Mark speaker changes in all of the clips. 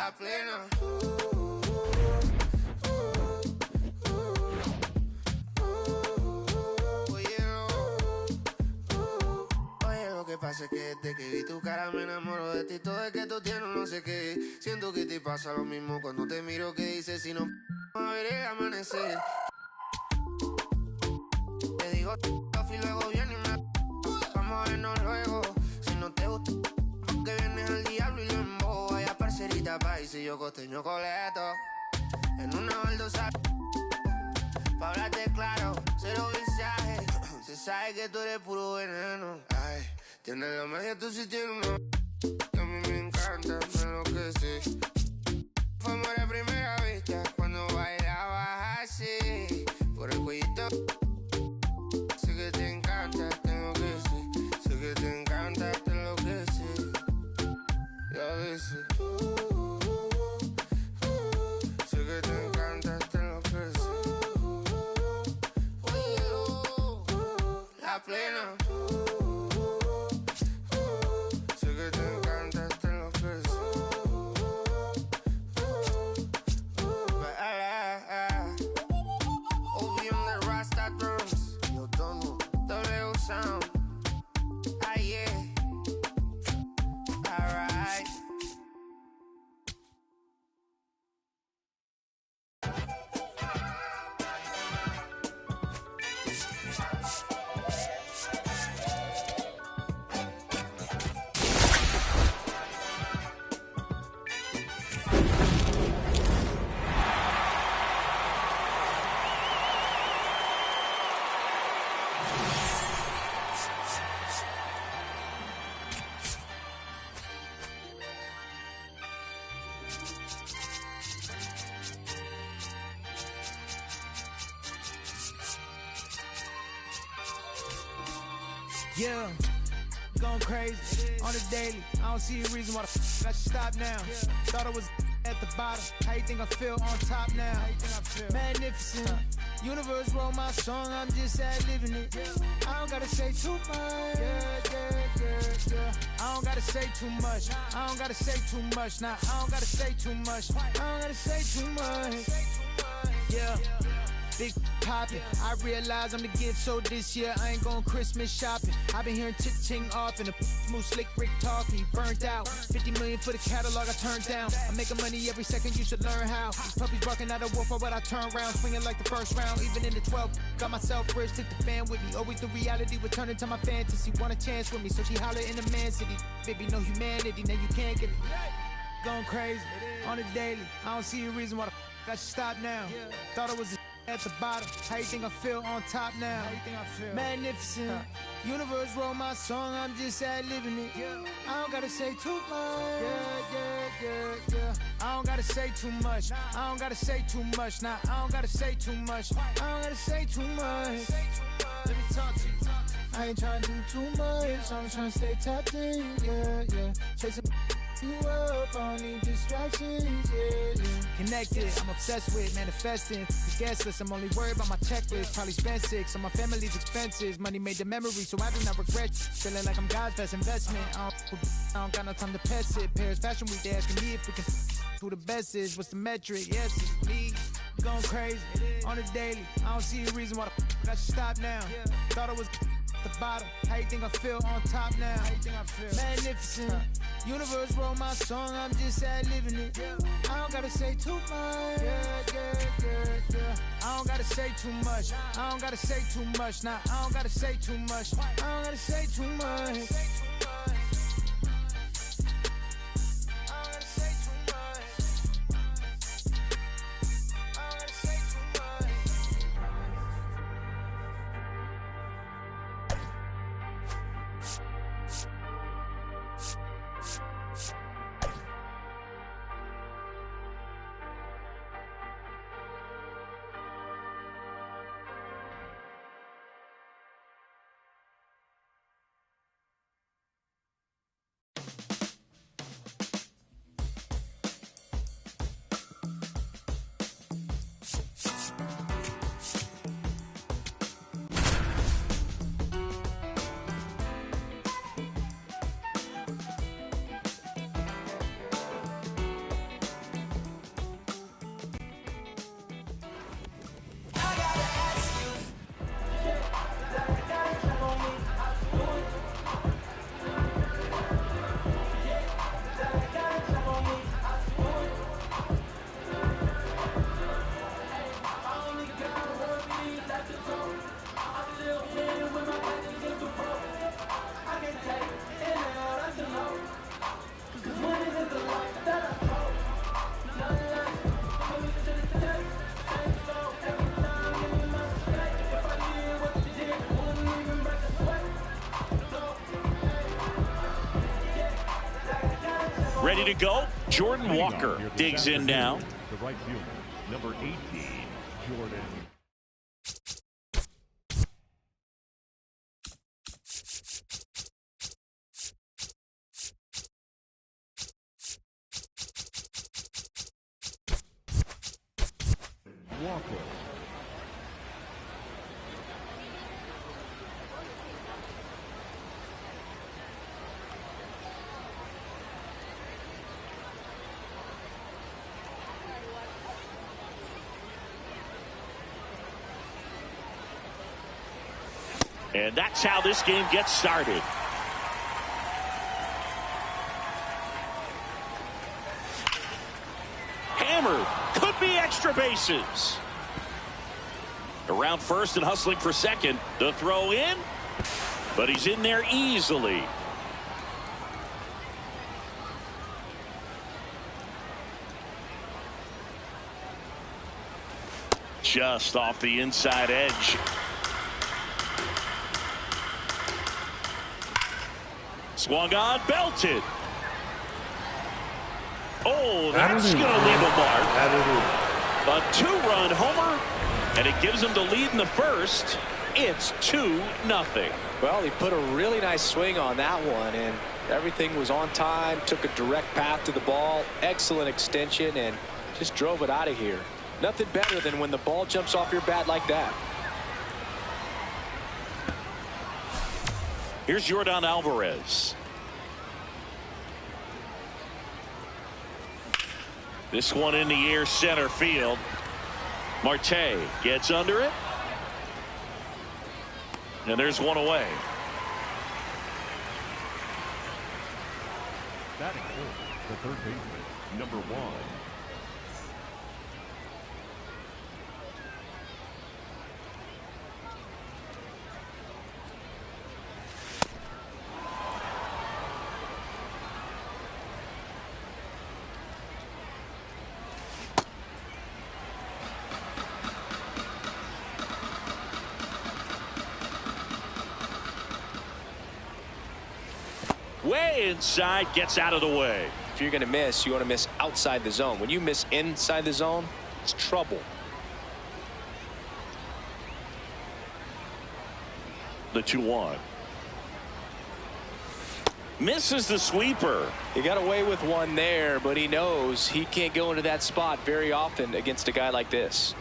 Speaker 1: la plena. Oye, lo que pasa es que desde que vi tu cara me enamoro de ti. Todo es que tú tienes no sé qué. Siento que te pasa lo mismo cuando te miro. Que dices si no a ver el amanecer. Te digo y luego viene y me vamos a vernos luego. Si no te gusta que vienes al diablo y lo embobo. Vaya parcerita país y yo costeño coleto. En una baldosa pa' hablarte claro, cero visaje. Se sabe que tú eres puro veneno. Ay, tienes la magia, tú sí tienes una que a mí me encanta, me enloquece. Fue amor a primera vista cuando bailabas así. Por el cuellito. Sé que te encanta, tengo que ser. Sé que te encanta, te enloquece. Y a veces sé que te encanta, te enloquece. La plena. Sé que te encanta, te enloquece. Obi on the Rasta drums. Yo tono, W sound. Ah yeah. Alright.
Speaker 2: Yeah, going crazy on the daily. I don't see a reason why the I should stop now. Thought I was at the bottom. How you think I feel on top now? Magnificent. Universe wrote my song, I'm just ad-libbing it. I don't gotta say too much. I don't gotta say too much. I don't gotta say too much. Nah, I don't gotta say too much. I don't gotta say too much. Yeah. Big poppin', I realize I'm the gift, so this year I ain't going Christmas shopping. I've been hearing ching off and the smooth slick Rick talking. He burnt out, 50 million for the catalog I turned down. I'm making money every second, you should learn how. These puppies barking out a wolf, but I turn round, swinging like the first round. Even in the 12th, got myself rich, took the fan with me. Always the reality would turn into my fantasy. Want a chance with me, so she holler in the man city. Baby, no humanity, now you can't get it. Going crazy on the daily. I don't see a reason why the I should stop now. Thought I was at the bottom. How you think I feel on top now? How you think I feel? Magnificent. Universe wrote my song, I'm just ad-libbing it. I don't gotta say too much. I don't gotta say too much. I don't gotta say too much. Nah, I don't gotta say too much. I don't gotta say too much. Let me talk to you. I ain't trying to do too much. I'm trying to stay tapped in. Chasing you up, I don't need distractions. Connected, I'm obsessed with manifesting. Cause guessless, I'm only worried about my checklist. Probably spent 6 on my family's expenses. Money made the memory, so I do not regret. Feeling like I'm God's best investment. I don't got no time to pass it. Paris Fashion Week, they asking me if we can who the best is. What's the metric? Yes, it's me. Going crazy on the daily. I don't see a reason why the I should stop now. Thought I was the bottom. How you think I feel on top now? How you think I feel? Magnificent. Universe wrote my song, I'm just ad-libbing it. I don't gotta say too much. I don't gotta say too much. I don't gotta say too much. Nah, I don't gotta say too much. I don't gotta say too much.
Speaker 3: ready to go. Jordan Walker digs in now.
Speaker 4: The right fielder, number 18, Jordan. Walker.
Speaker 3: And that's how this game gets started. Hammered. Could be extra bases. Around first and hustling for second. The throw in. But he's in there easily. Just off the inside edge. Swung on, belted. Oh, that's going to leave a mark. A two-run homer, and it gives him the lead in the first. It's 2-0.
Speaker 5: Well, he put a really nice swing on that one, and everything was on time. Took a direct path to the ball. Excellent extension, and just drove it out of here. Nothing better than when the ball jumps off your bat like that.
Speaker 3: Here's Yordan Alvarez. This one in the air, center field. Marte gets under it. And there's one away.
Speaker 4: Batting fourth, the third baseman, number 1.
Speaker 3: Way inside, gets out of the way.
Speaker 5: If you're going to miss, you want to miss outside the zone. When you miss inside the zone, it's trouble.
Speaker 3: The 2-1. Misses the sweeper.
Speaker 5: He got away with one there, but he knows he can't go into that spot very often against a guy like this.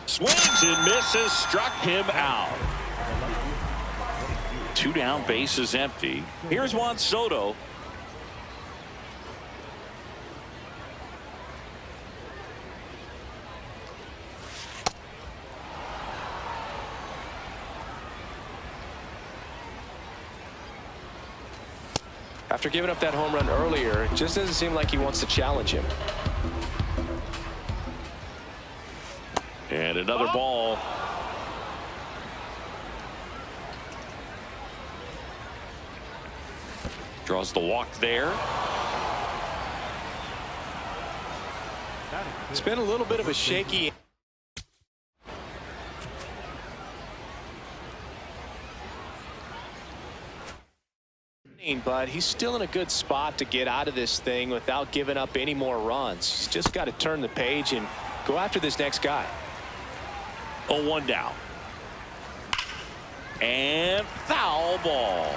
Speaker 3: Swings and misses, struck him out. 2 down, bases empty. Here's Juan Soto.
Speaker 5: After giving up that home run earlier, it just doesn't seem like he wants to challenge him.
Speaker 3: And another ball. Draws the walk there.
Speaker 5: It's been a little bit of a shaky. But he's still in a good spot to get out of this thing without giving up any more runs. He's just got to turn the page and go after this next guy.
Speaker 3: 0-1 down. And foul ball.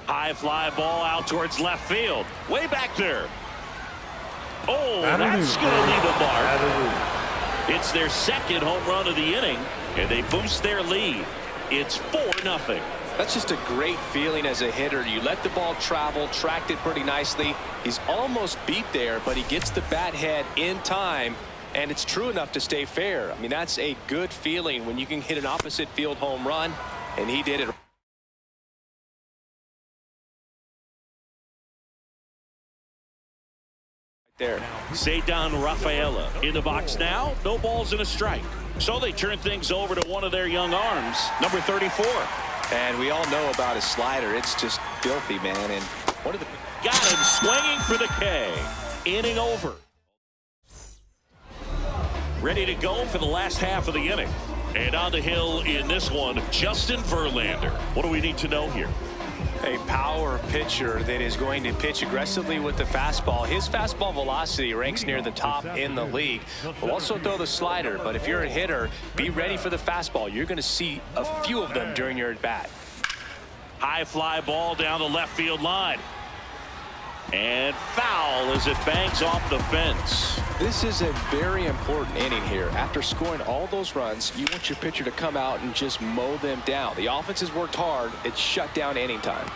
Speaker 3: High fly ball out towards left field. Way back there. Oh, that's going to leave a mark. It's their second home run of the inning, and they boost their lead. It's 4-0.
Speaker 5: That's just a great feeling as a hitter. You let the ball travel, tracked it pretty nicely. He's almost beat there, but he gets the bat head in time, and it's true enough to stay fair. I mean, that's a good feeling when you can hit an opposite field home run, and he did it. There.
Speaker 3: Ceddanne Rafaela in the box now. No balls and a strike. So they turn things over to one of their young arms, number 34.
Speaker 5: And we all know about his slider. It's just filthy, man. And one of the
Speaker 3: Got him swinging for the K. Inning over. Ready to go for the last half of the inning. And on the hill in this one, Justin Verlander. What do we need to know here?
Speaker 5: A power pitcher that is going to pitch aggressively with the fastball. His fastball velocity ranks near the top in the league. Will also throw the slider, but if you're a hitter, be ready for the fastball. You're going to see a few of them during your at-bat.
Speaker 3: High fly ball down the left field line. And foul as it bangs off the fence.
Speaker 5: This is a very important inning here. After scoring all those runs, you want your pitcher to come out and just mow them down. The offense has worked hard. It's shut down inning time.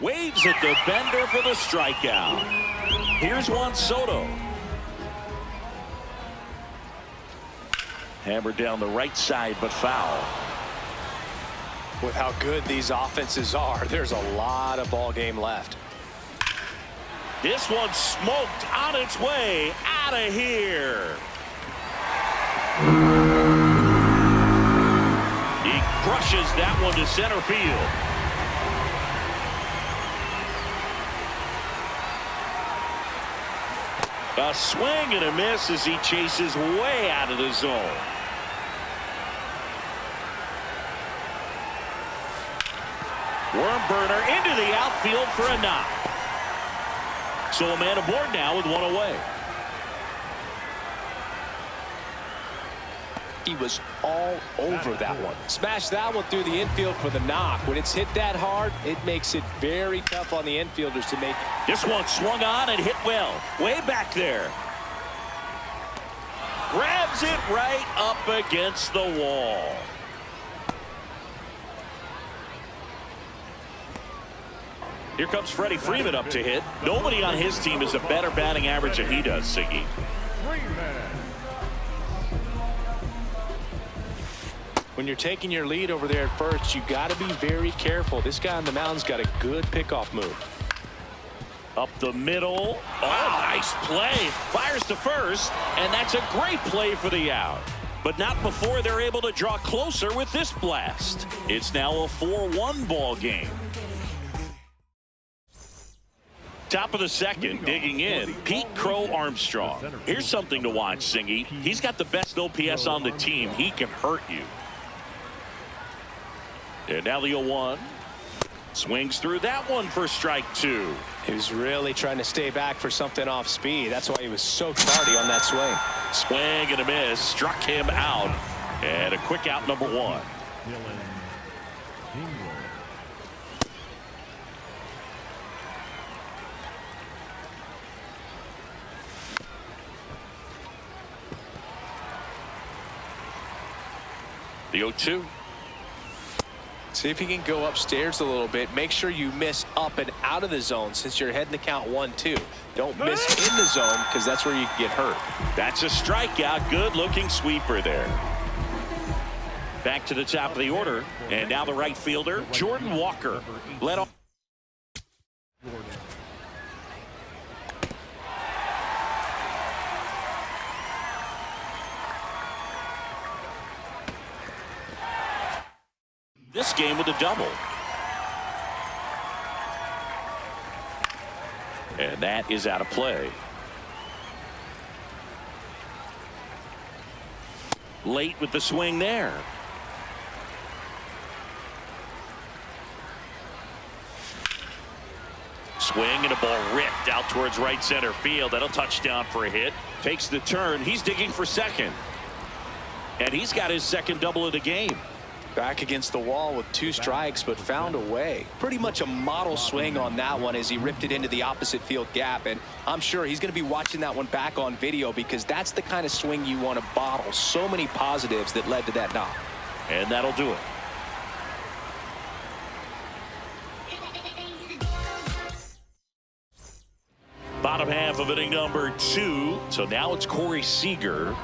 Speaker 3: Waves at the bender for the strikeout. Here's Juan Soto. Hammered down the right side, but foul.
Speaker 5: With how good these offenses are, there's a lot of ball game left.
Speaker 3: This one smoked on its way out of here. He crushes that one to center field. A swing and a miss as he chases way out of the zone. Worm burner into the outfield for a knock. So a man aboard now with one away.
Speaker 5: He was all over that one. Smashed that one through the infield for the knock. When it's hit that hard, it makes it very tough on the infielders to make.
Speaker 3: This one swung on and hit well. Way back there. Grabs it right up against the wall. Here comes Freddie Freeman up to hit. Nobody on his team has a better batting average than he does, Siggy.
Speaker 5: When you're taking your lead over there at first, you got to be very careful. This guy on the mound's got a good pickoff move.
Speaker 3: Up the middle. Oh, nice play. Fires to first, and that's a great play for the out. But not before they're able to draw closer with this blast. It's now a 4-1 ball game. Top of the second, digging in, Pete Crow Armstrong. Here's something to watch, Singy. He's got the best OPS on the team. He can hurt you. And now the 0-1. Swings through that one for strike two.
Speaker 5: He was really trying to stay back for something off speed. That's why he was so tardy on that swing.
Speaker 3: Swing and a miss. Struck him out. And a quick out, number one. The 0-2.
Speaker 5: See if you can go upstairs a little bit. Make sure you miss up and out of the zone since you're heading to count 1-2. Don't miss in the zone because that's where you can get hurt.
Speaker 3: That's a strikeout. Good looking sweeper there. Back to the top of the order. And now the right fielder, Jordan Walker. Led off. This game with a double. And that is out of play. Late with the swing there. Swing and a ball ripped out towards right center field. That'll touch down for a hit. Takes the turn. He's digging for second. And he's got his second double of the game.
Speaker 5: Back against the wall with 2 strikes, but found a way. Pretty much a model swing on that one as he ripped it into the opposite field gap. And I'm sure he's going to be watching that one back on video because that's the kind of swing you want to bottle. So many positives that led to that knock.
Speaker 3: And that'll do it. Bottom half of inning number 2. So now it's Corey Seager.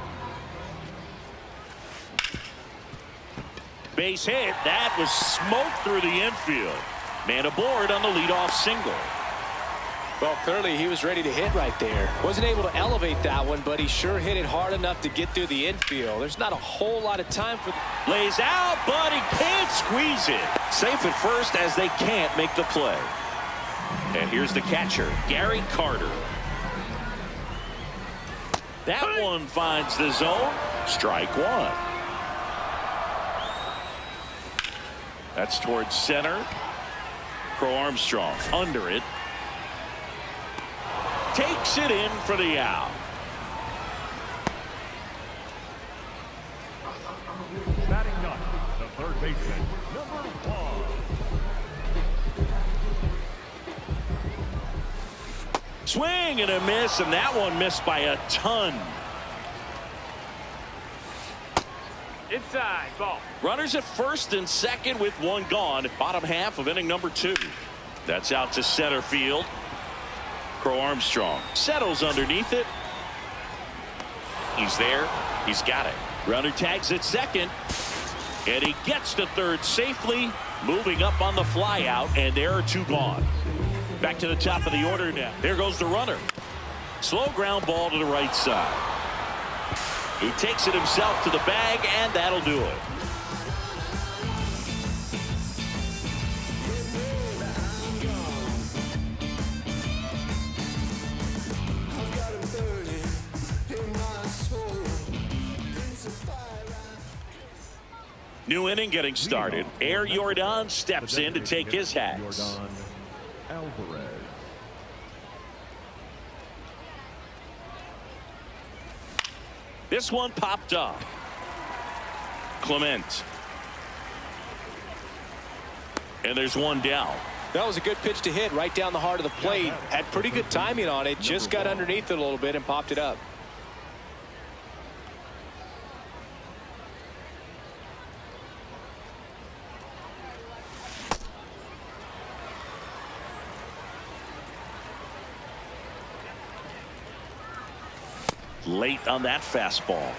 Speaker 3: Base hit. That was smoked through the infield. Man aboard on the leadoff single.
Speaker 5: Well, clearly he was ready to hit right there. Wasn't able to elevate that one, but he sure hit it hard enough to get through the infield. There's not a whole lot of time for...
Speaker 3: Lays out, but he can't squeeze it. Safe at first as they can't make the play. And here's the catcher, Gary Carter. That one finds the zone. Strike one. That's towards center. Crow Armstrong under it. Takes it in for the out.
Speaker 4: Batting ninth, the third baseman, number 1.
Speaker 3: Swing and a miss, and that one missed by a ton.
Speaker 4: Inside ball.
Speaker 3: Runners at first and second with one gone. Bottom half of inning number 2. That's out to center field. Crow Armstrong settles underneath it. He's there. He's got it. Runner tags at second. And he gets to third safely. Moving up on the fly out. And there are 2 gone. Back to the top of the order now. There goes the runner. Slow ground ball to the right side. He takes it himself to the bag, and that'll do it. New inning getting started. Air Jordan steps in to take his hats.
Speaker 4: Jordan Alvarez.
Speaker 3: This one popped up. Clement. And there's one down.
Speaker 5: That was a good pitch to hit right down the heart of the plate. Had pretty good timing on it. Just got underneath it a little bit and popped it up.
Speaker 3: Late on that fastball.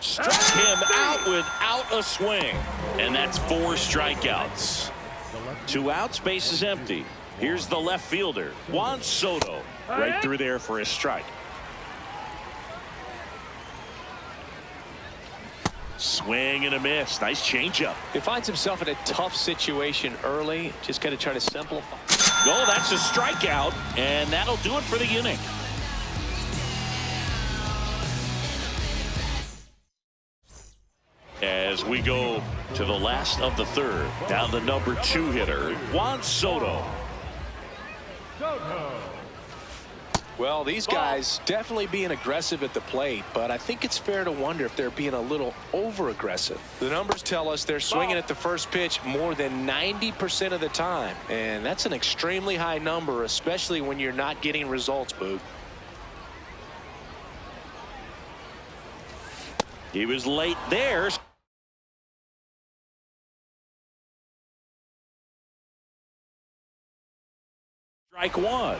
Speaker 3: Struck him out without a swing. And that's 4 strikeouts. 2 outs, base is empty. Here's the left fielder, Juan Soto. Right through there for a strike. Swing and a miss. Nice changeup.
Speaker 5: He finds himself in a tough situation early. Just got to try to simplify.
Speaker 3: Oh, that's a strikeout. And that'll do it for the inning. As we go to the last of the third, down the number 2 hitter, Juan Soto.
Speaker 5: Well, these guys definitely being aggressive at the plate, but I think it's fair to wonder if they're being a little over-aggressive. The numbers tell us they're swinging at the first pitch more than 90% of the time, and that's an extremely high number, especially when you're not getting results, Boog.
Speaker 3: He was late there. Strike 1.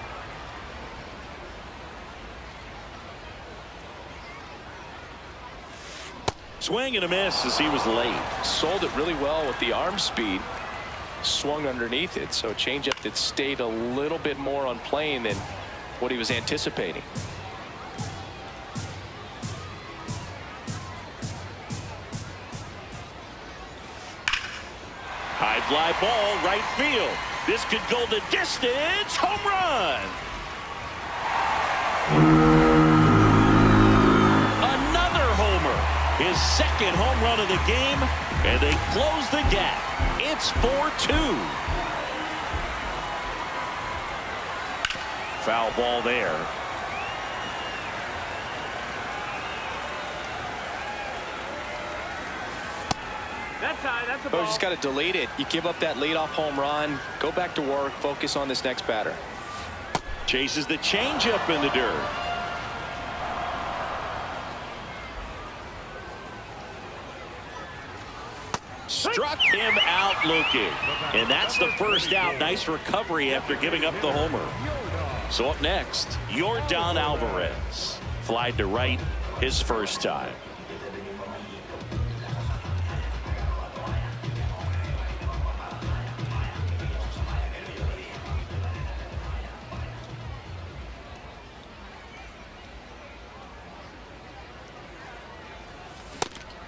Speaker 3: Swing and a miss as he was late.
Speaker 5: Sold it really well with the arm speed. Swung underneath it, so changeup that stayed a little bit more on plane than what he was anticipating.
Speaker 3: fly ball right field. This could go the distance. Home run. Another homer. His second home run of the game, and they close the gap. It's 4-2. Foul ball there.
Speaker 4: That's a ball.
Speaker 5: Just got to delete it. You give up that leadoff home run. Go back to work. Focus on this next batter.
Speaker 3: Chases the changeup in the dirt. Struck him out looking. And that's the first out. Nice recovery after giving up the homer. So up next, Yordan Alvarez. Flied to right his first time.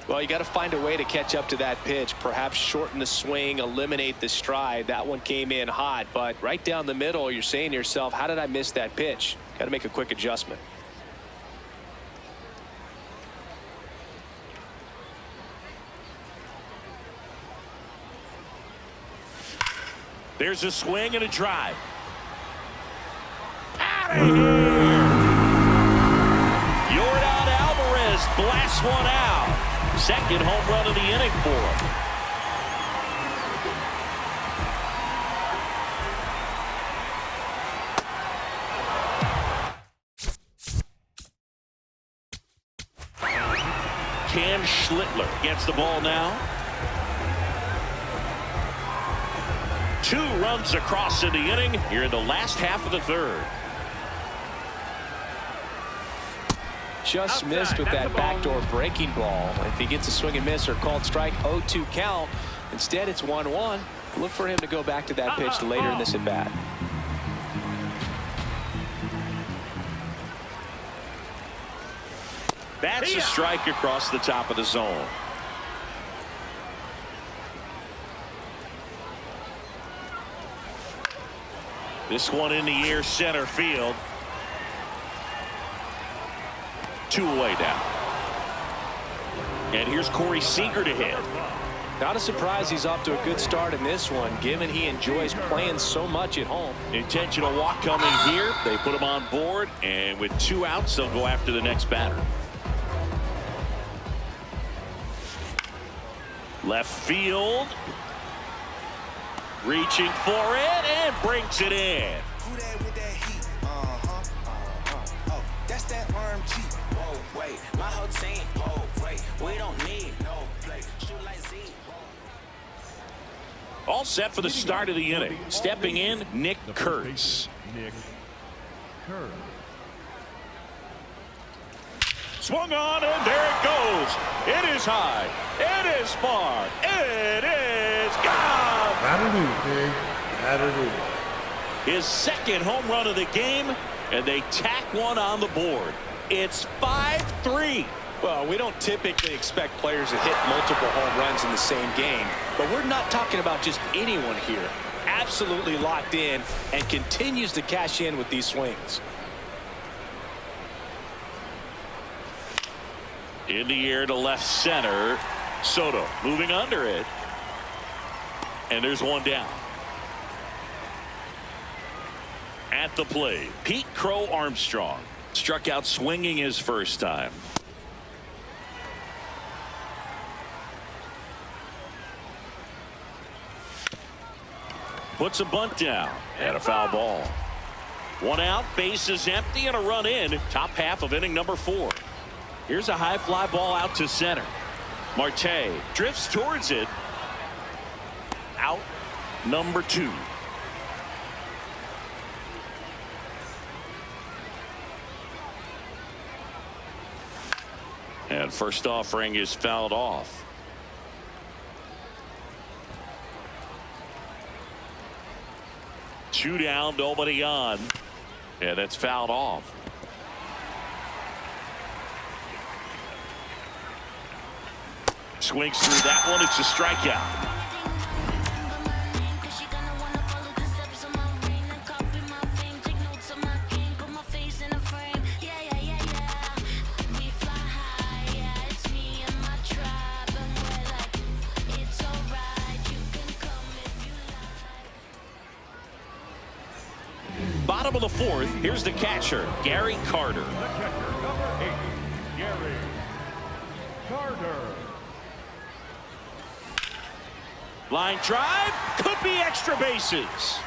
Speaker 5: Well, you got to find a way to catch up to that pitch. Perhaps shorten the swing, eliminate the stride. That one came in hot, but right down the middle, you're saying to yourself, how did I miss that pitch? Got to make a quick adjustment.
Speaker 3: There's a swing and a drive. Out of here! Yordan Alvarez blasts one out. Second home run of the inning for him. Cam Schlittler gets the ball now. 2 runs across in the inning here in the last half of the third.
Speaker 5: Just missed with that backdoor breaking ball. If he gets a swing and miss or called strike, 0-2 count. Instead, it's 1-1. Look for him to go back to that pitch later in this at bat.
Speaker 3: That's a strike across the top of the zone. This one in the air, center field. 2 away now. And here's Corey Seager to hit.
Speaker 5: Not a surprise he's off to a good start in this one, given he enjoys playing so much at home.
Speaker 3: Intentional walk coming here. They put him on board, and with 2 outs, they'll go after the next batter. Left field. Reaching for it and brings it in.
Speaker 6: Who that with that heat? Oh, that's that RMG. Whoa, wait, my whole team. Whoa, wait, we don't need no play. Shoot like Z.
Speaker 3: All set for the start of the inning. Stepping in, Nick Kurtz.
Speaker 4: Nick Kurtz.
Speaker 3: Swung on, and there it goes. It is high. It is far. It is gone.
Speaker 7: That'll do, big. That'll do.
Speaker 3: His second home run of the game, and they tack one on the board. It's 5-3.
Speaker 5: Well, we don't typically expect players to hit multiple home runs in the same game, but we're not talking about just anyone here. Absolutely locked in and continues to cash in with these swings.
Speaker 3: In the air to left center. Soto moving under it. And there's one down. At the plate, Pete Crow Armstrong. Struck out swinging his first time. Puts a bunt down and a foul ball. 1 out, bases empty, and a run in. Top half of inning number 4. Here's a high fly ball out to center. Marte drifts towards it. Out number 2. And first offering is fouled off. Two down, nobody on. And that's fouled off. Swings through that one. It's a strikeout. Bottom of the fourth, here's the catcher, Gary Carter.
Speaker 4: The catcher, number 8, Gary Carter.
Speaker 3: Line drive, could be extra bases.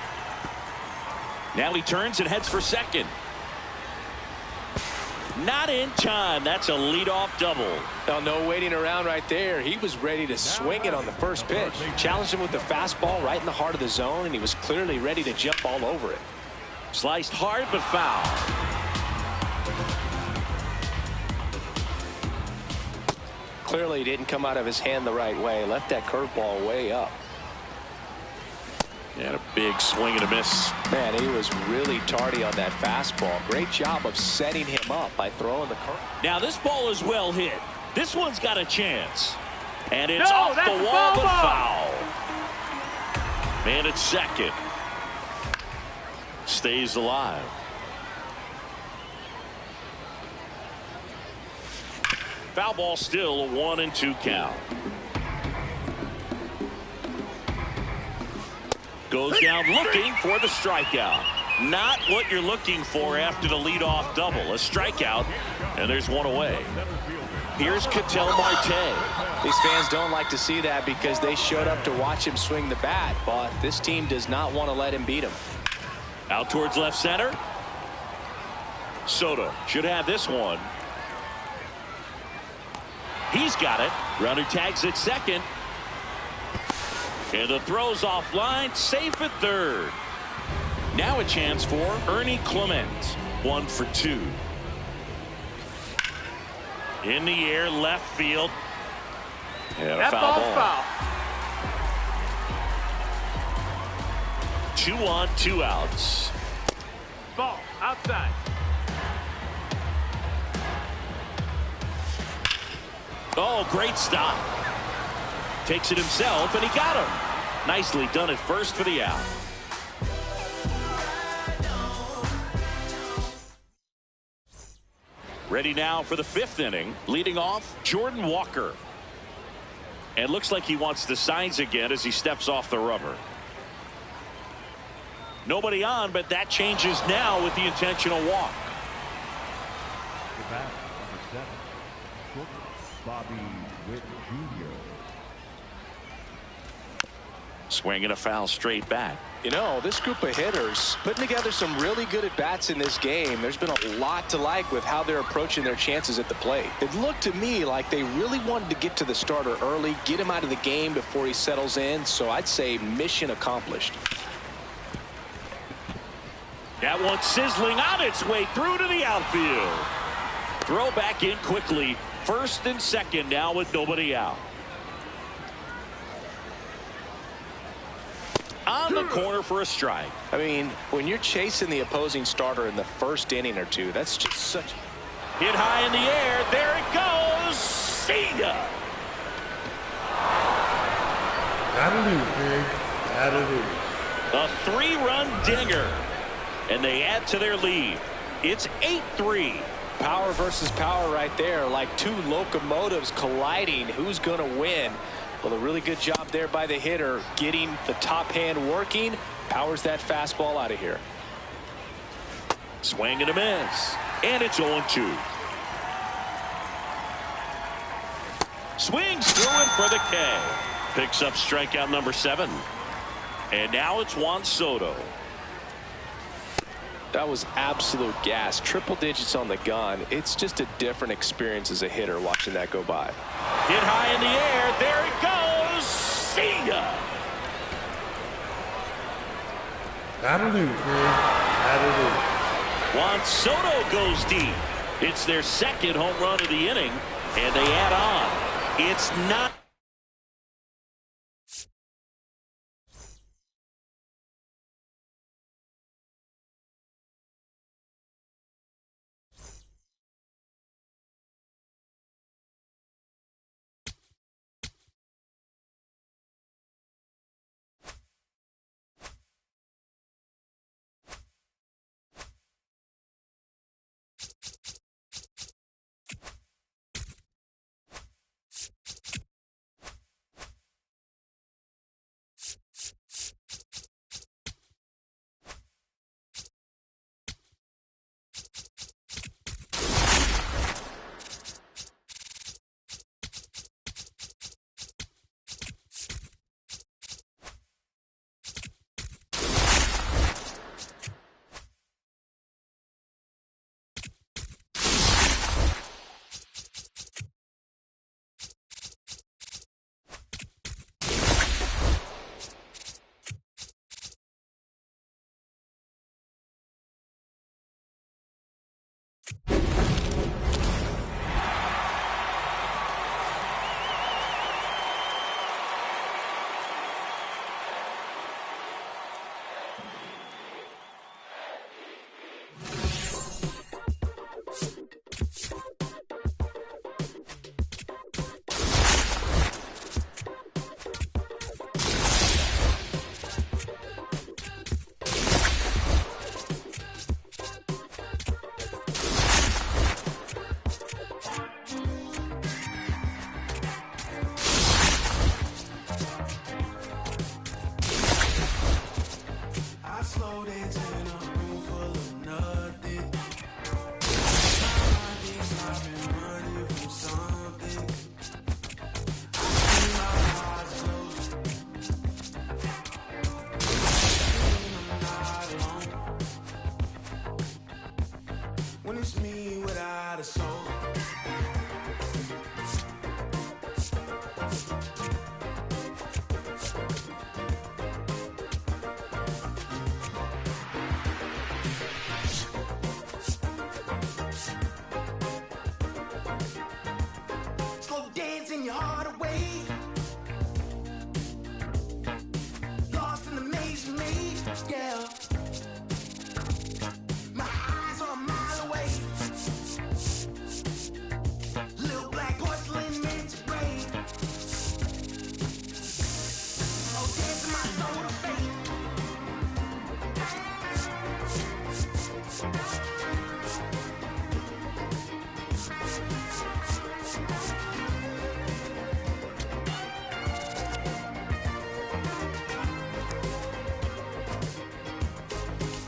Speaker 3: Now he turns and heads for second. Not in time. That's a leadoff double.
Speaker 5: Now, no waiting around right there. He was ready to swing it on the first pitch. Challenged him with the fastball right in the heart of the zone, and he was clearly ready to jump all over it.
Speaker 3: Sliced hard but foul.
Speaker 5: Clearly he didn't come out of his hand the right way. Left that curveball way up.
Speaker 3: And a big swing and a miss.
Speaker 5: Man, he was really tardy on that fastball. Great job of setting him up by throwing the curve.
Speaker 3: Now this ball is well hit. This one's got a chance. And it's off the wall but foul. Man at second. Stays alive. Foul ball, still a 1-2 count. Goes down looking for the strikeout. Not what you're looking for after the leadoff double. A strikeout, and there's one away. Here's Ketel Marte.
Speaker 5: These fans don't like to see that because they showed up to watch him swing the bat, but this team does not want to let him beat him.
Speaker 3: Out towards left center. Soto should have this one. He's got it. Runner tags at second. And the throw's offline, safe at third. Now a chance for Ernie Clement. 1 for 2. In the air, left field. And a foul ball. 2 on, 2 outs.
Speaker 4: Ball outside.
Speaker 3: Oh, great stop. Takes it himself, and he got him. Nicely done at first for the out. Ready now for the 5th inning. Leading off, Jordan Walker. And looks like he wants the signs again as he steps off the rubber. Nobody on, but that changes now with the intentional walk.
Speaker 4: The bat, number 7, Bobby Witt Jr.
Speaker 3: Swinging a foul straight back.
Speaker 5: You know, this group of hitters putting together some really good at-bats in this game. There's been a lot to like with how they're approaching their chances at the plate. It looked to me like they really wanted to get to the starter early, get him out of the game before he settles in. So I'd say mission accomplished.
Speaker 3: That one sizzling on its way through to the outfield. Throw back in quickly. First and second now with nobody out. On the corner for a strike.
Speaker 5: I mean, when you're chasing the opposing starter in the first inning or two, that's just such.
Speaker 3: Hit high in the air. There it goes. See ya.
Speaker 7: That'll do, Big. That'll do.
Speaker 3: A 3-run dinger. And they add to their lead. It's 8-3.
Speaker 5: Power versus power right there, like two locomotives colliding. Who's going to win? Well, a really good job there by the hitter, getting the top hand working. Powers that fastball out of here.
Speaker 3: Swing and a miss. And it's 0-2. Swings through it for the K. Picks up strikeout number 7. And now it's Juan Soto.
Speaker 5: That was absolute gas. Triple digits on the gun. It's just a different experience as a hitter watching that go by.
Speaker 3: Hit high in the air. There it goes. See ya.
Speaker 7: That'll do, Big. That'll do.
Speaker 3: Juan Soto goes deep. It's their second home run of the inning, and they add on. It's not.
Speaker 6: slow dance in a room full of nothing. My things I've been running from something. I see my eyes closed. I'm not alone. When it's me without a soul. Slow dancing your heart away. Lost in the maze you made, yeah. My eyes are a mile away. Little black porcelain meant to break. Oh, dancing my soul to fate.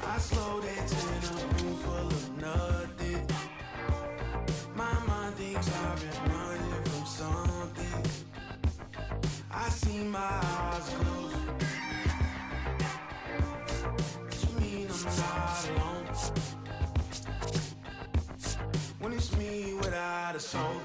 Speaker 6: I slow dance in a room full of nothing. My mind thinks I've been running from something. I see my eyes closed. Which means I'm not alone. When it's me without a soul.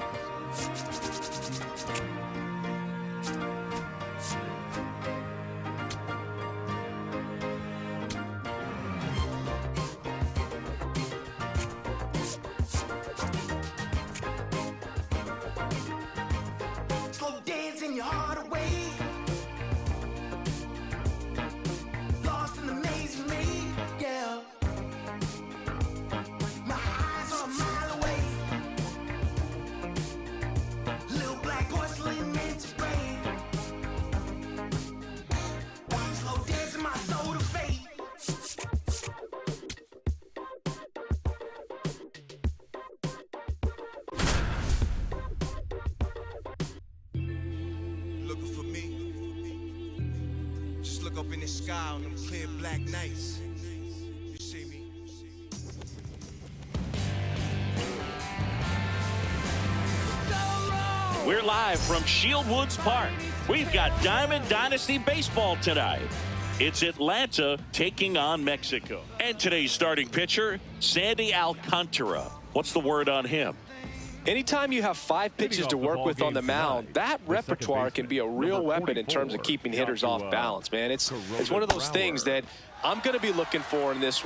Speaker 6: Slow dancing your heart away. Lost in the maze you made, yeah. My eyes are a mile away. Little black porcelain meant to break. Slow dancing my soul to fate.
Speaker 8: Looking for me. Just look up in the sky on them clear black nights. You see me?
Speaker 3: We're live from Shield Woods Park. We've got Diamond Dynasty Baseball tonight. It's Atlanta taking on Mexico. And today's starting pitcher, Sandy Alcantara. What's the word on him?
Speaker 5: Anytime you have 5 pitches to work with on the mound, that repertoire can be a real weapon in terms of keeping hitters off balance, man. It's one of those things that I'm going to be looking for in this.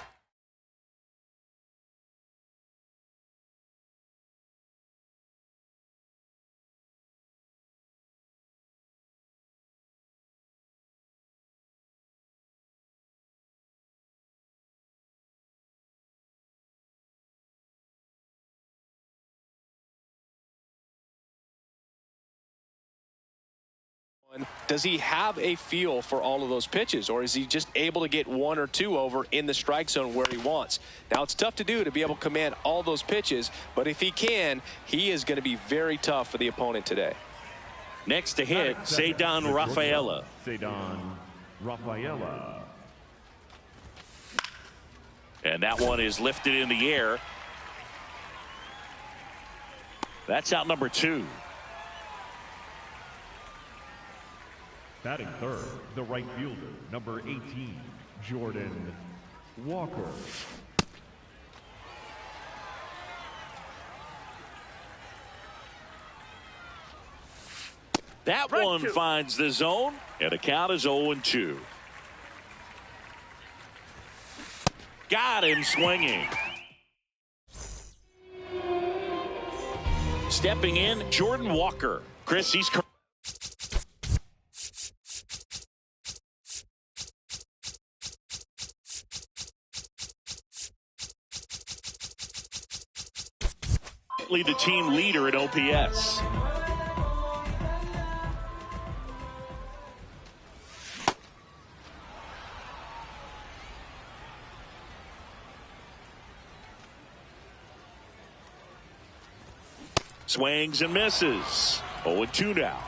Speaker 5: Does he have a feel for all of those pitches, or is he just able to get 1 or 2 over in the strike zone where he wants? Now, it's tough to do to be able to command all those pitches, but if he can, he is going to be very tough for the opponent today.
Speaker 3: Next to hit, Ceddanne Rafaela.
Speaker 4: Ceddanne Rafaela.
Speaker 3: And that one is lifted in the air. That's out number 2.
Speaker 4: Batting third, the right fielder, number 18, Jordan Walker.
Speaker 3: That one finds the zone, and the count is 0-2. Got him swinging. Stepping in, Jordan Walker. Chris, he's the team leader in OPS. Swings and misses. 0-2 now.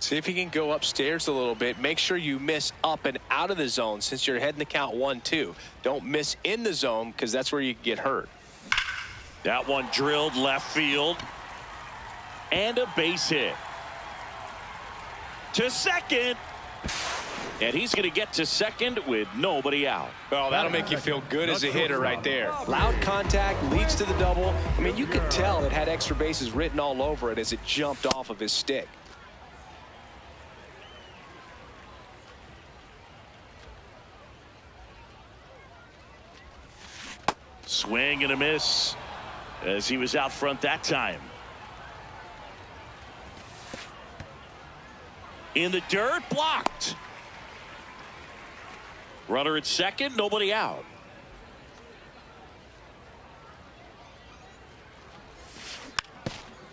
Speaker 5: See if he can go upstairs a little bit. Make sure you miss up and out of the zone since you're heading to count 1-2. Don't miss in the zone because that's where you get hurt.
Speaker 3: That one drilled left field. And a base hit. To second. And he's going to get to second with nobody out.
Speaker 5: Well, that'll make you feel good as a hitter right there. Loud contact leads to the double. I mean, you could tell it had extra bases written all over it as it jumped off of his stick.
Speaker 3: Swing and a miss as he was out front that time. In the dirt, blocked. Runner at second, nobody out.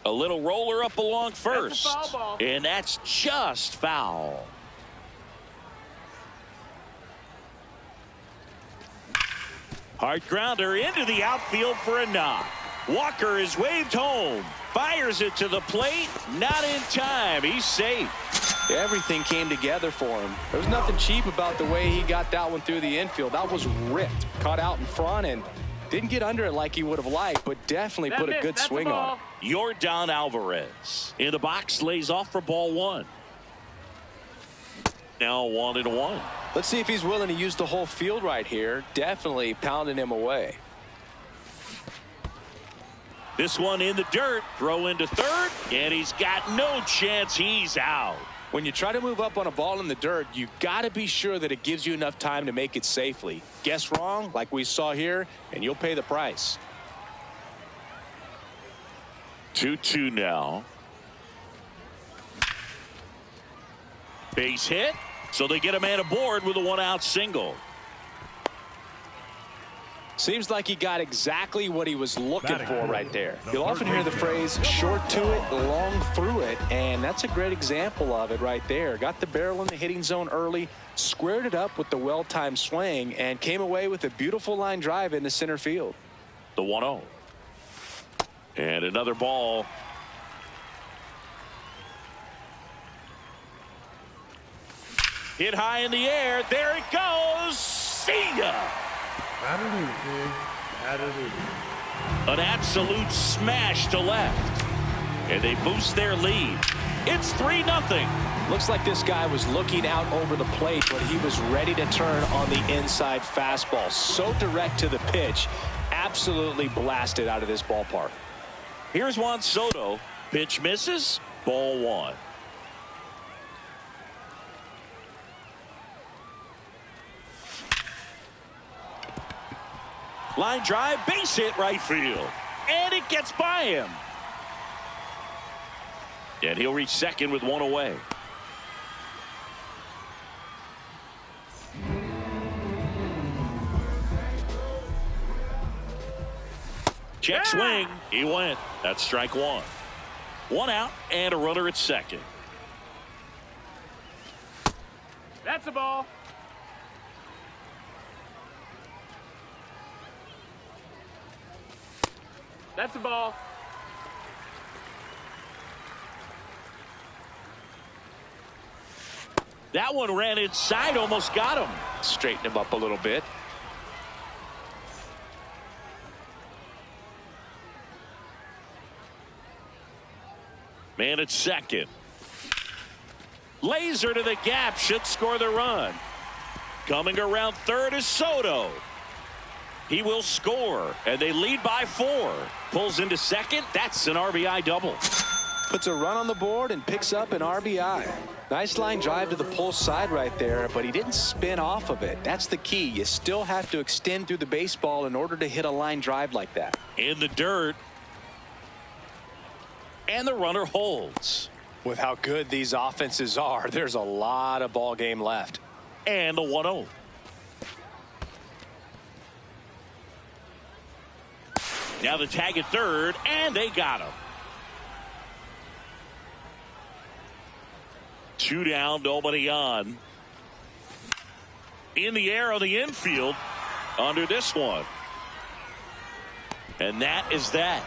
Speaker 3: A little roller up along first.
Speaker 9: That's a foul ball.
Speaker 3: And that's just foul. Hard grounder into the outfield for a knock. Walker is waved home. Fires it to the plate. Not in time. He's safe.
Speaker 5: Everything came together for him. There was nothing cheap about the way he got that one through the infield. That was ripped. Caught out in front and didn't get under it like he would have liked, but definitely put a good swing on it.
Speaker 3: Yordan Alvarez in the box, lays off for ball one. Now 1-1.
Speaker 5: Let's see if he's willing to use the whole field right here. Definitely pounding him away.
Speaker 3: This one in the dirt, throw into third, and he's got no chance. He's out.
Speaker 5: When you try to move up on a ball in the dirt, you got to be sure that it gives you enough time to make it safely. Guess wrong, like we saw here, and you'll pay the price.
Speaker 3: 2-2 now. Base hit, so they get a man aboard with a one-out single.
Speaker 5: Seems like he got exactly what he was looking for right there. You'll often hear the phrase short to it, long through it, and that's a great example of it right there. Got the barrel in the hitting zone early, squared it up with the well-timed swing, and came away with a beautiful line drive into center field.
Speaker 3: The 1-0. And another ball. Hit high in the air. There it goes. See ya. An absolute smash to left. And they boost their lead. It's 3-0.
Speaker 5: Looks like this guy was looking out over the plate, but he was ready to turn on the inside fastball. So direct to the pitch. Absolutely blasted out of this ballpark.
Speaker 3: Here's Juan Soto. Pitch misses. Ball one. Line drive, base hit right field. And it gets by him. And he'll reach second with one away. Check swing. He went. That's strike one. One out and a runner at second.
Speaker 9: That's a ball. That's a ball.
Speaker 3: That one ran inside, almost got him.
Speaker 5: Straighten him up a little bit.
Speaker 3: Man at second. Laser to the gap, should score the run. Coming around third is Soto. He will score, and they lead by 4. Pulls into second. That's an RBI double.
Speaker 5: Puts a run on the board and picks up an RBI. Nice line drive to the pull side right there, but he didn't spin off of it. That's the key. You still have to extend through the baseball in order to hit a line drive like that.
Speaker 3: In the dirt. And the runner holds.
Speaker 5: With how good these offenses are, there's a lot of ball game left.
Speaker 3: And the 1-0. Now the tag at third, and they got him. 2 down, nobody on. In the air on the infield under this one. And that is that.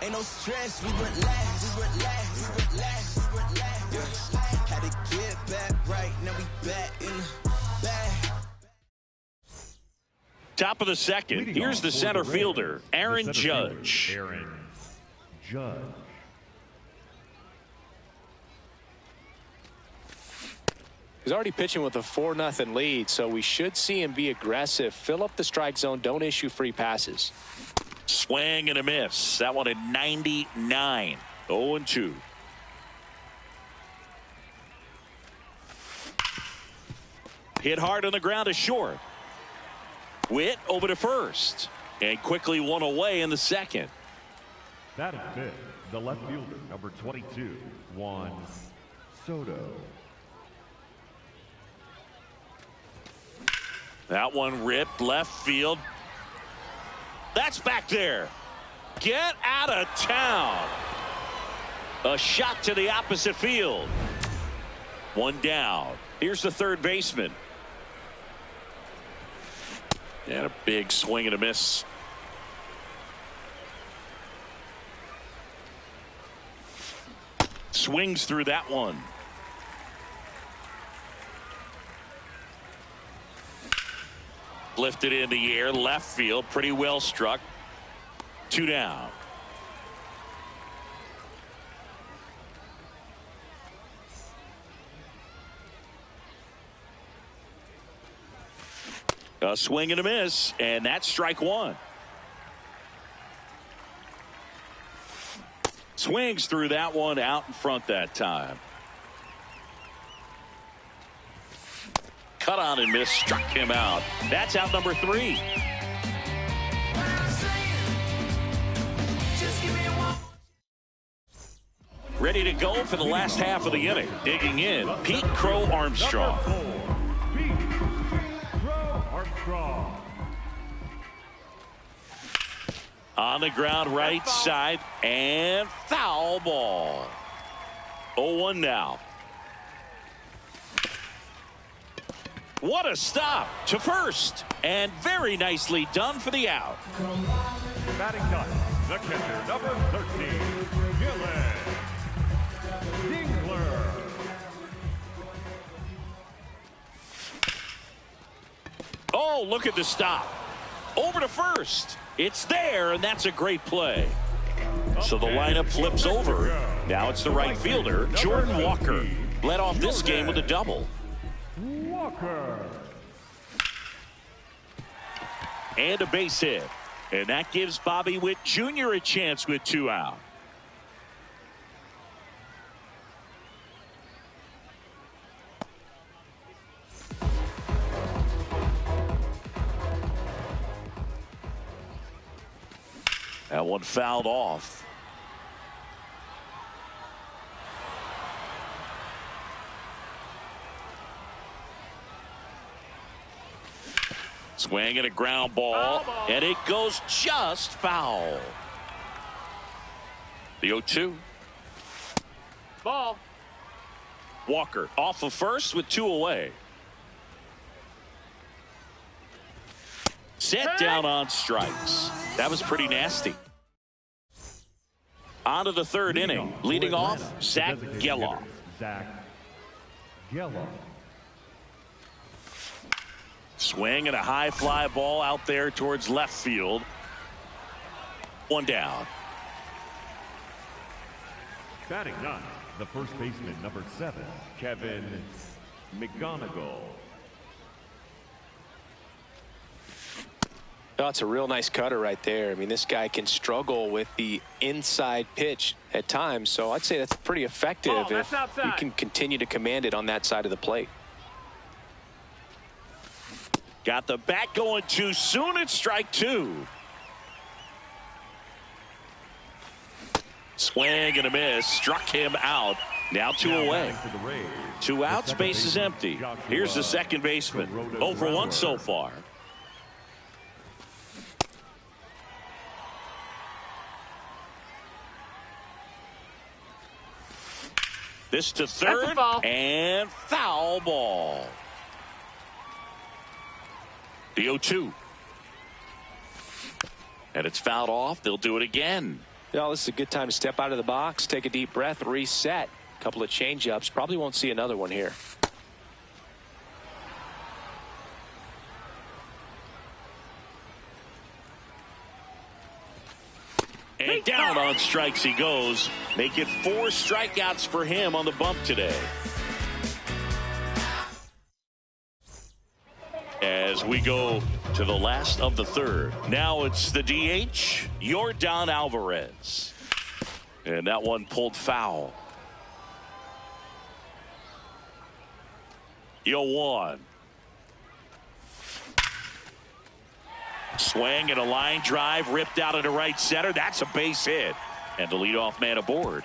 Speaker 6: Ain't no stress, we went last, we went last, we went last, we went last.
Speaker 3: Top of the second. Here's the center fielder, Aaron Judge.
Speaker 4: Aaron Judge.
Speaker 5: He's already pitching with a 4-0 lead, so we should see him be aggressive. Fill up the strike zone. Don't issue free passes.
Speaker 3: Swing and a miss. That one at 99. 0-2. Hit hard on the ground to short. Witt over to first. And quickly one away in the second.
Speaker 4: That is fifth. The left fielder, number 22, Juan Soto.
Speaker 3: That one ripped left field. That's back there. Get out of town. A shot to the opposite field. One down. Here's the third baseman. And a big swing and a miss. Swings through that one. Lifted in the air, left field, pretty well struck. 2 down. A swing and a miss, and that's strike one. Swings through that one, out in front that time. Cut on and miss, struck him out. That's out number 3. Ready to go for the last half of the inning. Digging in, Pete Crow Armstrong. On the ground, right side, and foul ball. 0-1 now. What a stop to first, and very nicely done for the out.
Speaker 4: Batting ninth, the catcher, number 13, Gillen Dingler.
Speaker 3: Oh, look at the stop. Over to first. It's there, and that's a great play. So the lineup flips over. Now it's the right fielder, Jordan Walker. Led off this game with a double.
Speaker 4: Walker.
Speaker 3: And a base hit. And that gives Bobby Witt Jr. a chance with 2 out. That one fouled off. Swing and a ground ball, and it goes just foul. The 0-2.
Speaker 9: Ball.
Speaker 3: Walker off of first with 2 away. Set down on strikes. That was pretty nasty. On to the third inning. Leading off, Zach Geloff.
Speaker 4: Zach Geloff.
Speaker 3: Swing and a high fly ball out there towards left field. 1 down.
Speaker 4: Batting ninth, the first baseman, number 7, Kevin McGonigal.
Speaker 5: Oh, it's a real nice cutter right there. I mean, this guy can struggle with the inside pitch at times, so I'd say that's pretty effective if you can continue to command it on that side of the plate.
Speaker 3: Got the bat going too soon. It's strike 2. Swing and a miss. Struck him out. Now 2 away. 2 outs. Base is empty. Here's the second baseman. 0 for 1 so far. This to third, and foul ball. The 0-2. And it's fouled off. They'll do it again.
Speaker 5: Well, this is a good time to step out of the box, take a deep breath, reset. A couple of change-ups. Probably won't see another one here.
Speaker 3: And down on strikes he goes. Make it 4 strikeouts for him on the bump today. As we go to the last of the third. Now it's the DH, Yordan Alvarez. And that one pulled foul. 0-1. Swing and a line drive ripped out into right center. That's a base hit. And the leadoff man aboard.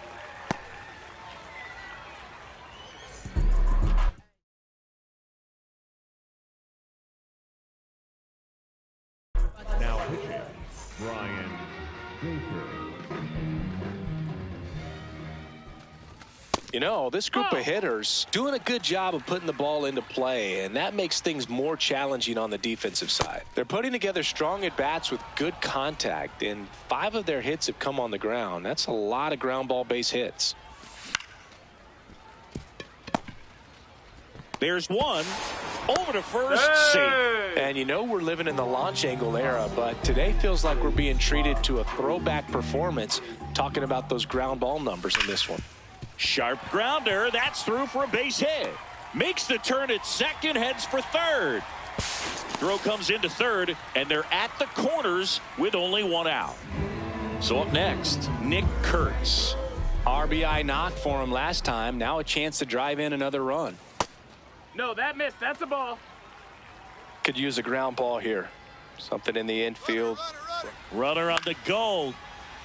Speaker 4: Now pitching, Brian Baker.
Speaker 5: You know, this group of hitters doing a good job of putting the ball into play, and that makes things more challenging on the defensive side. They're putting together strong at-bats with good contact, and 5 of their hits have come on the ground. That's a lot of ground ball base hits.
Speaker 3: There's one over to first, safe.
Speaker 5: And you know we're living in the launch angle era, but today feels like we're being treated to a throwback performance, talking about those ground ball numbers in this one.
Speaker 3: Sharp grounder. That's through for a base hit. Makes the turn at second, heads for third. Throw comes into third, and they're at the corners with only 1 out. So up next, Nick Kurtz.
Speaker 5: RBI knock for him last time. Now a chance to drive in another run.
Speaker 9: No, that missed. That's a ball.
Speaker 5: Could use a ground ball here. Something in the infield.
Speaker 3: Runner on the goal.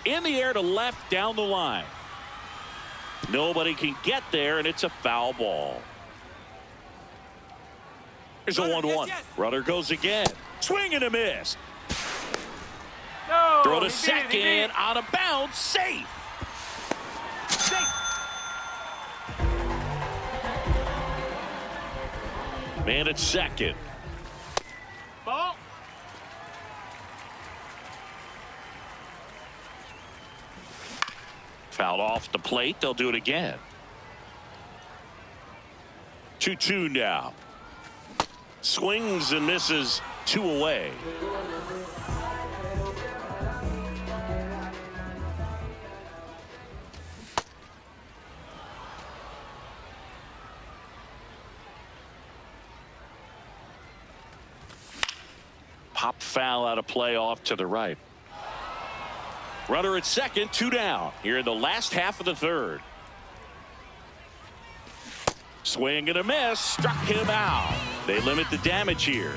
Speaker 3: In the air to left down the line. Nobody can get there, and it's a foul ball. Here's a 1-1. Runner goes again. Swing and a miss.
Speaker 9: No,
Speaker 3: Throw to second. On a bounce. Safe. Man at second.
Speaker 9: Ball.
Speaker 3: Fouled off the plate. They'll do it again. 2-2 now. Swings and misses, 2 away. Pop foul out of play off to the right. Runner at second, 2 down here in the last half of the third. Swing and a miss, struck him out. They limit the damage here.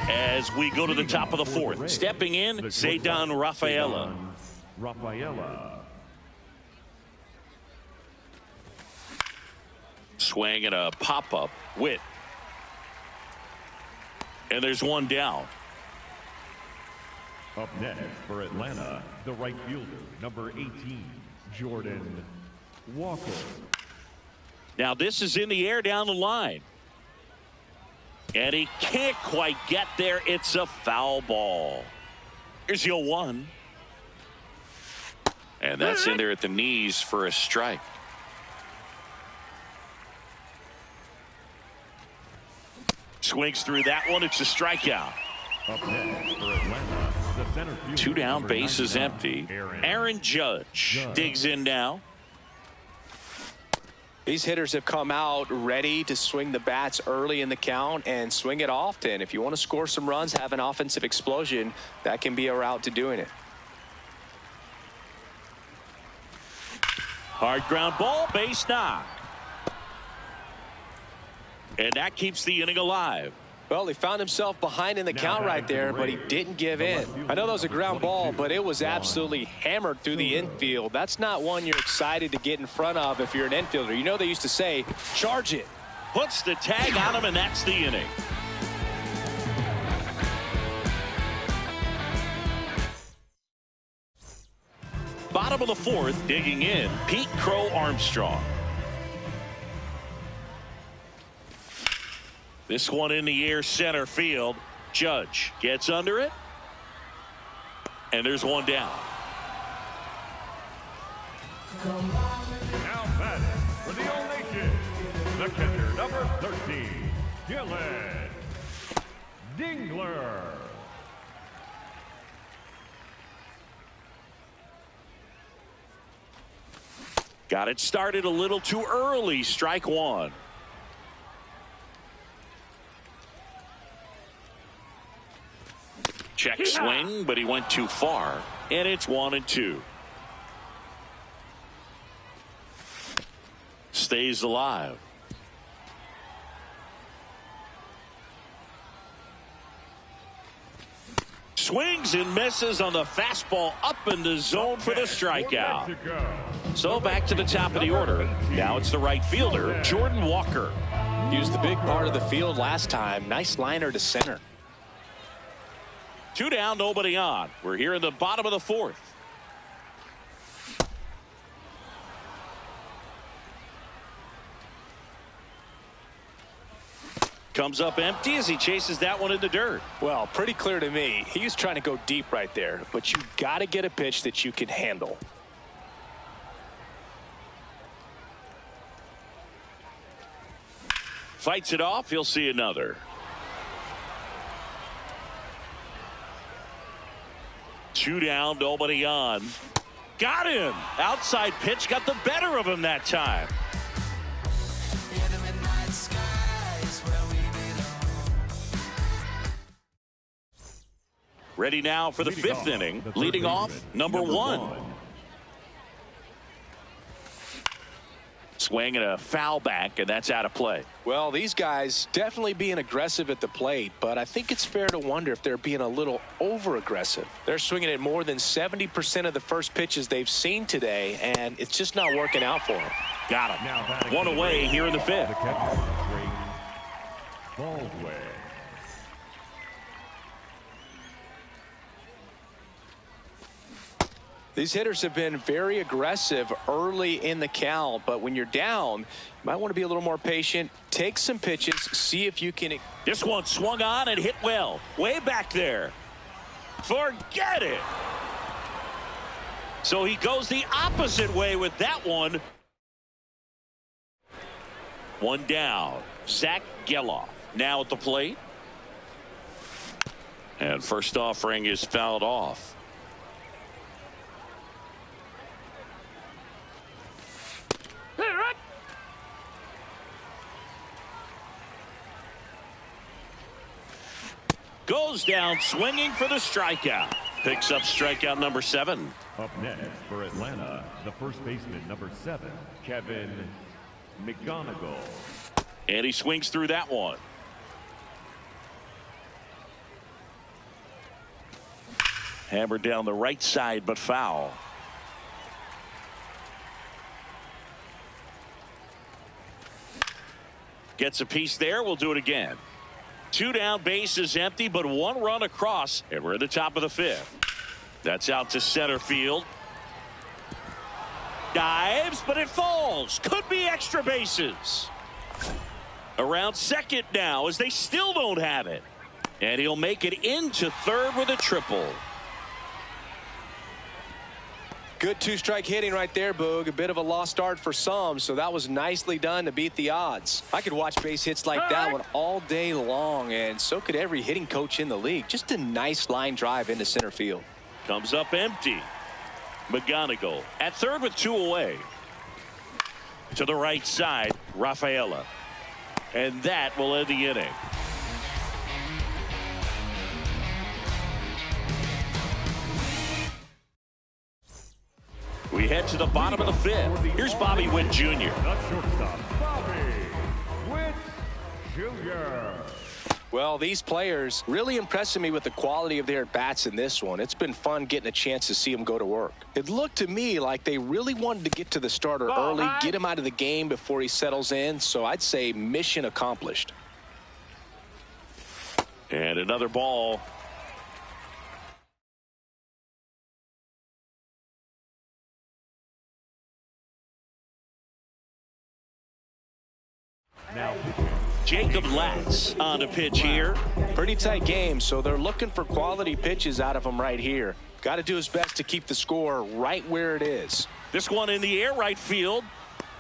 Speaker 3: As we go to the top of the fourth, stepping in, Ceddanne Rafaela. Swing and a pop-up. Witt. And there's 1 down.
Speaker 4: Up next for Atlanta, the right fielder, number 18, Jordan Walker.
Speaker 3: Now this is in the air down the line. And he can't quite get there. It's a foul ball. Here's the 0-1. And that's in there at the knees for a strike. Swings through that one. It's a strikeout.
Speaker 4: Up next for Atlanta, the center fielder,
Speaker 3: 2 down, base is
Speaker 4: 99,
Speaker 3: empty. Aaron Judge digs in now.
Speaker 5: These hitters have come out ready to swing the bats early in the count and swing it often. If you want to score some runs, have an offensive explosion, that can be a route to doing it.
Speaker 3: Hard ground ball, base knock. And that keeps the inning alive.
Speaker 5: Well, he found himself behind in the count right there, but he didn't give in. I know that was a ground ball, but it was absolutely hammered through the infield. That's not one you're excited to get in front of if you're an infielder. You know they used to say, charge it.
Speaker 3: Puts the tag on him, and that's the inning. Bottom of the fourth, digging in, Pete Crow Armstrong. This one in the air center field. Judge gets under it. And there's 1 down.
Speaker 4: Now batting for the All Nation, the catcher, number 13, Gillen. Dingler.
Speaker 3: Got it started a little too early. Strike one. Check swing, but he went too far. And it's 1-2. Stays alive. Swings and misses on the fastball up in the zone for the strikeout. So back to the top of the order. Now it's the right fielder, Jordan Walker.
Speaker 5: Used the big part of the field last time. Nice liner to center.
Speaker 3: 2 down, nobody on. We're here in the bottom of the 4th. Comes up empty as he chases that one in the dirt.
Speaker 5: Well, pretty clear to me. He was trying to go deep right there, but you got to get a pitch that you can handle.
Speaker 3: Fights it off. He'll see another. 2 down, nobody on. Got him. Outside pitch got the better of him that time. Ready now for the 5th inning. Leading off, number 1. Swing and a foul back, and that's out of play.
Speaker 5: Well, these guys definitely being aggressive at the plate, but I think it's fair to wonder if they're being a little over-aggressive. They're swinging at more than 70% of the first pitches they've seen today, and it's just not working out for them.
Speaker 3: Got him. 1 away here in the 5th.
Speaker 4: Baldwin.
Speaker 5: These hitters have been very aggressive early in the count, but when you're down, you might want to be a little more patient. Take some pitches, see if you can.
Speaker 3: This one swung on and hit well. Way back there. Forget it. So he goes the opposite way with that one. 1 down. Zach Geloff now at the plate. And first offering is fouled off. Goes down swinging for the strikeout. Picks up strikeout number 7.
Speaker 4: Up next for Atlanta, the first baseman number 7, Kevin McGonigal.
Speaker 3: And he swings through that one. Hammered down the right side, but foul. Gets a piece there. We'll do it again. 2 down, base is empty, but 1 run across, and we're at the top of the 5th. That's out to center field. Dives, but it falls. Could be extra bases. Around second now as they still don't have it. And he'll make it into third with a triple.
Speaker 5: Good 2-strike hitting right there, Boog. A bit of a lost start for some, so that was nicely done to beat the odds. I could watch base hits like that one all day long, and so could every hitting coach in the league. Just a nice line drive into center field.
Speaker 3: Comes up empty. McGonigal at third with 2 away. To the right side, Rafaela. And that will end the inning. We head to the bottom of the 5th. Here's Bobby Witt Jr.
Speaker 4: The shortstop, Bobby Witt Jr.
Speaker 5: Well, these players really impressing me with the quality of their at-bats in this one. It's been fun getting a chance to see them go to work. It looked to me like they really wanted to get to the starter early, get him out of the game before he settles in, so I'd say mission accomplished.
Speaker 3: And another ball.
Speaker 4: Now,
Speaker 3: Jacob Latz on the pitch here.
Speaker 5: Pretty tight game, so they're looking for quality pitches out of him right here. Got to do his best to keep the score right where it is.
Speaker 3: This one in the air, right field.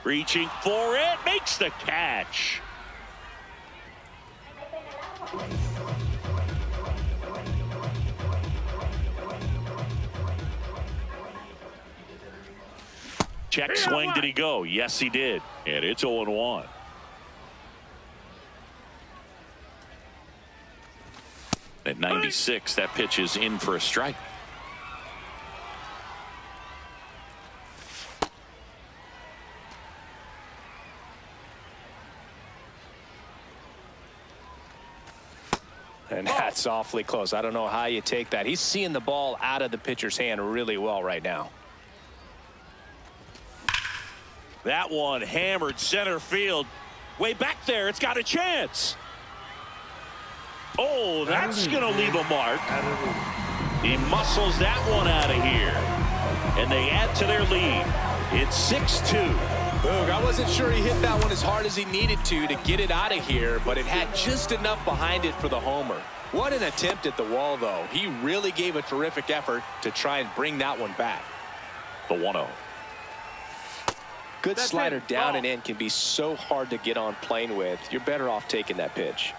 Speaker 3: Reaching for it, makes the catch. Check swing. Did he go? Yes, he did. And it's 0-1. At 96, that pitch is in for a strike.
Speaker 5: And that's awfully close. I don't know how you take that. He's seeing the ball out of the pitcher's hand really well right now.
Speaker 3: That one hammered center field. Way back there. It's got a chance. Oh, that's going to leave a mark. He muscles that one out of here. And they add to their lead. It's 6-2.
Speaker 5: Boog, I wasn't sure he hit that one as hard as he needed to get it out of here, but it had just enough behind it for the homer. What an attempt at the wall, though. He really gave a terrific effort to try and bring that one back.
Speaker 3: The 1-0.
Speaker 5: Good slider down and in can be so hard to get on plane with. You're better off taking that pitch.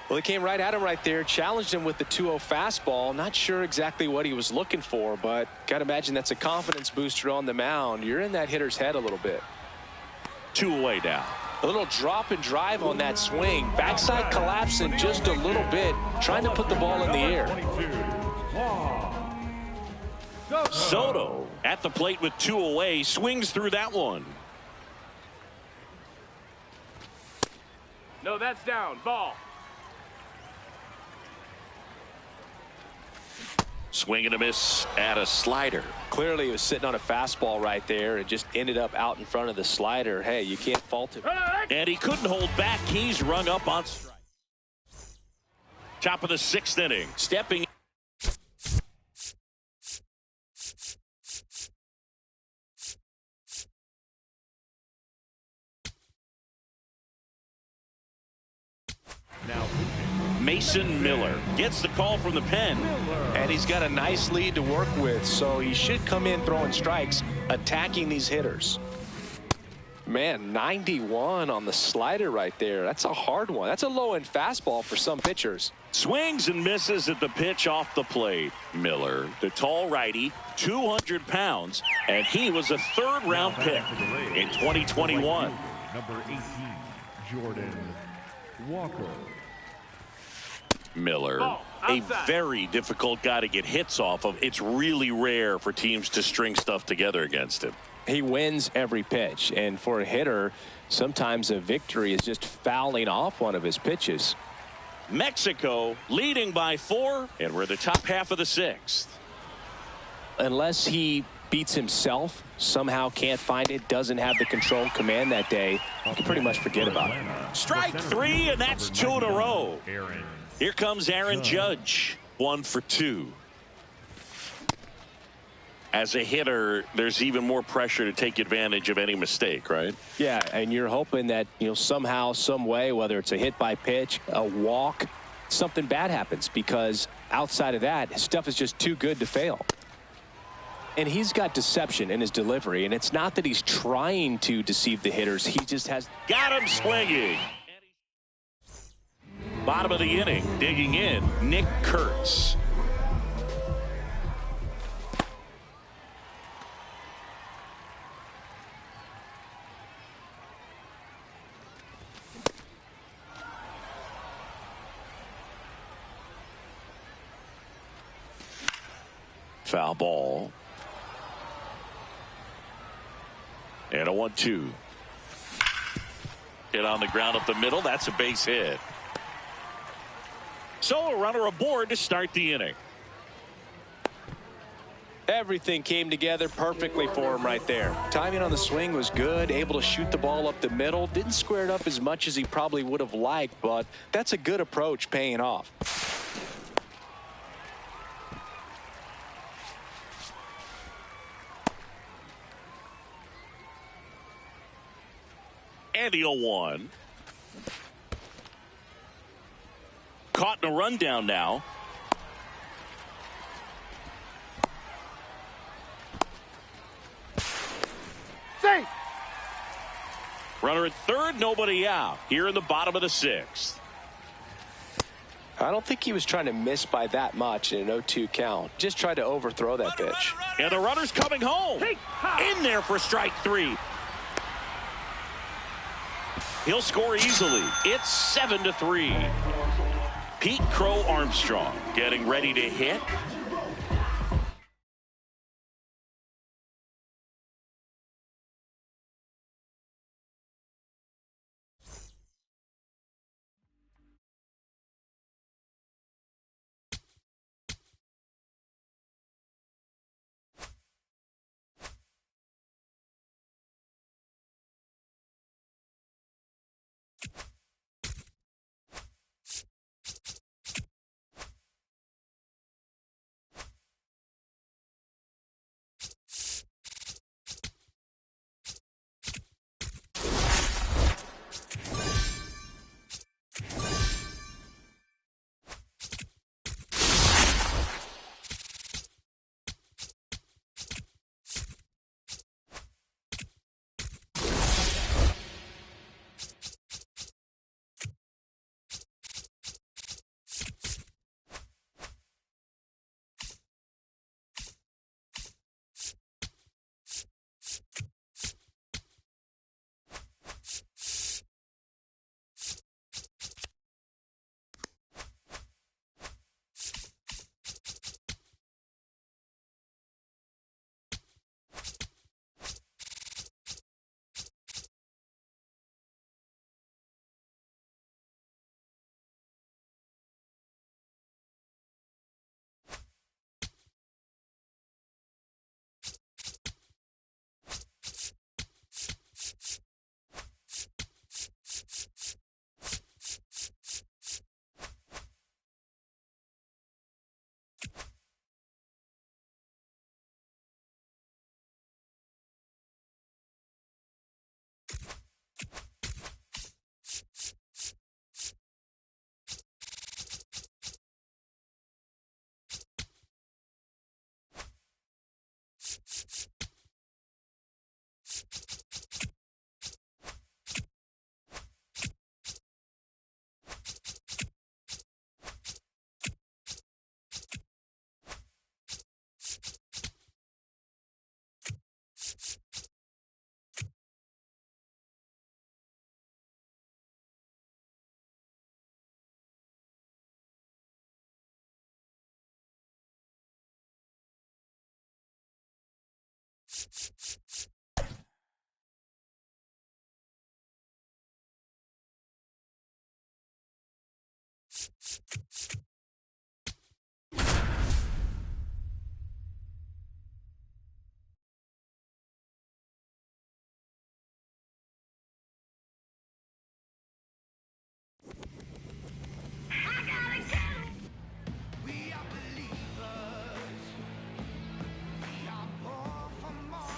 Speaker 5: Well, he came right at him right there, challenged him with the 2-0 fastball. Not sure exactly what he was looking for, but got to imagine that's a confidence booster on the mound. You're in that hitter's head a little bit.
Speaker 3: 2 away now.
Speaker 5: A little drop and drive on that swing. Backside collapsing just a little bit, trying to put the ball in the air.
Speaker 3: Soto at the plate with 2 away, swings through that one.
Speaker 9: No, that's down. Ball.
Speaker 3: Swing and a miss at a slider.
Speaker 5: Clearly he was sitting on a fastball right there and just ended up out in front of the slider. Hey, you can't fault him.
Speaker 3: And he couldn't hold back. He's rung up on strike. Top of the 6th inning. Stepping.
Speaker 4: Now
Speaker 3: Mason Miller gets the call from the pen.
Speaker 5: And he's got a nice lead to work with, so he should come in throwing strikes, attacking these hitters. Man, 91 on the slider right there. That's a hard one. That's a low-end fastball for some pitchers.
Speaker 3: Swings and misses at the pitch off the plate. Miller, the tall righty, 200 pounds, and he was a 3rd-round pick in 2021.
Speaker 4: Number 18, Jordan Walker.
Speaker 3: Miller, a very difficult guy to get hits off of. It's really rare for teams to string stuff together against him.
Speaker 5: He wins every pitch, and for a hitter, sometimes a victory is just fouling off one of his pitches.
Speaker 3: Mexico leading by 4, and we're the top half of the 6th. Unless he beats himself, somehow can't find it, doesn't have the control command that day, you can pretty much forget about it. Strike 3, and that's 2 in a row. Here comes Aaron Judge, 1 for 2. As a hitter, there's even more pressure to take advantage of any mistake, right? Yeah, and you're hoping that, somehow, some way, whether it's a hit by pitch, a walk, something bad happens, because outside of that, his stuff is just too good to fail. And he's got deception in his delivery, and it's not that he's trying to deceive the hitters. He just has got him swinging. Bottom of the inning, digging in, Nick Kurtz. Foul ball. And a 1-2. Hit on the ground up the middle. That's a base hit. So a runner aboard to start the inning. Everything came together perfectly for him right there. Timing on the swing was good, able to shoot the ball up the middle. Didn't square it up as much as he probably would have liked, but that's a good approach, paying off. And the 0-1. Caught in a rundown now.
Speaker 9: Safe.
Speaker 3: Runner at third, nobody out. Here in the bottom of the sixth.
Speaker 5: I don't think he was trying to miss by that much in an 0-2 count. Just tried to overthrow that pitch.
Speaker 3: And the runner's coming home. In there for strike three. He'll score easily. It's 7-3. Pete Crow Armstrong getting ready to hit.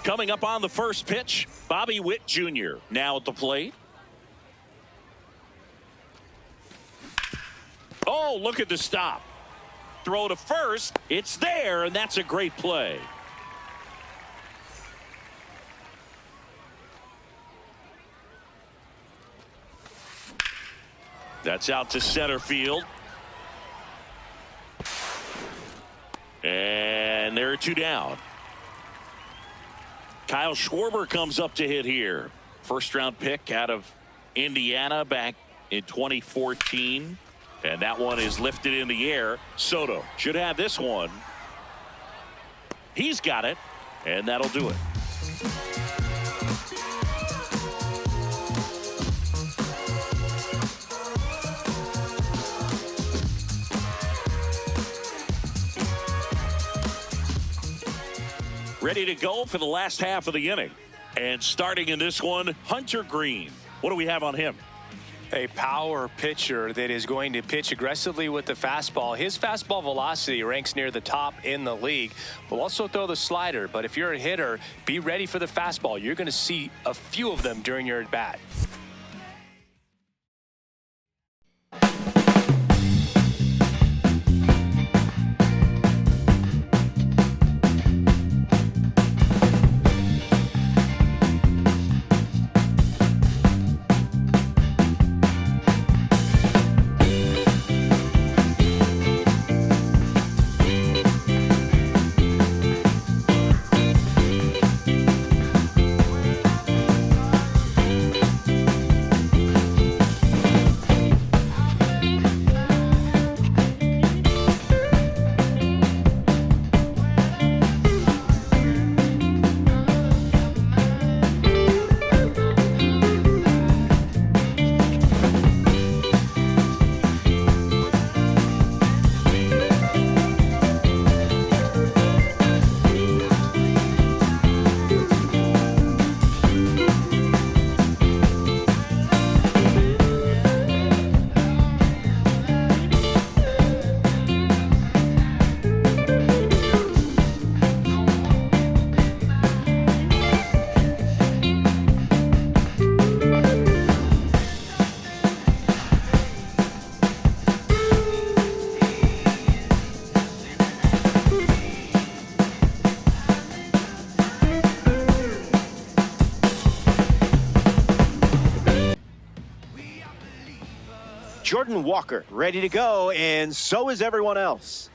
Speaker 3: Coming up on the first pitch, Bobby Witt Jr. now at the plate. Oh, look at the stop. Throw to first. It's there, and that's a great play. That's out to center field. And there are two down. Kyle Schwarber comes up to hit here. First round pick out of Indiana back in 2014. And that one is lifted in the air. Soto should have this one. He's got it, and that'll do it. Ready to go for the last half of the inning. And starting in this one, Hunter Green. What do we have on him?
Speaker 5: A power pitcher that is going to pitch aggressively with the fastball. His fastball velocity ranks near the top in the league. Will also throw the slider, but if you're a hitter, be ready for the fastball. You're going to see a few of them during your at bat.
Speaker 10: Jordan Walker ready to go, and so is everyone else.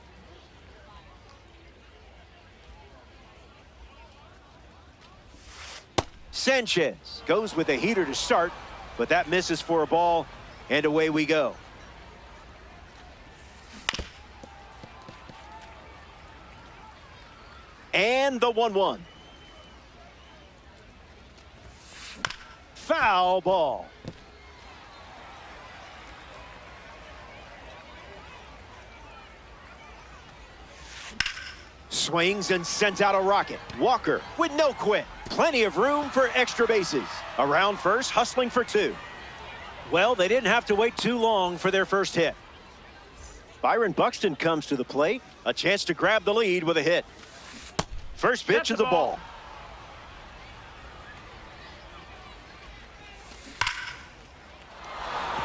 Speaker 10: Sanchez goes with a heater to start, but that misses for a ball, and away we go. And the 1-1. Foul ball. Swings and sends out a rocket. Walker with no quit. Plenty of room for extra bases. Around first, hustling for two. Well, they didn't have to wait too long for their first hit. Byron Buxton comes to the plate. A chance to grab the lead with a hit. First pitch of the ball.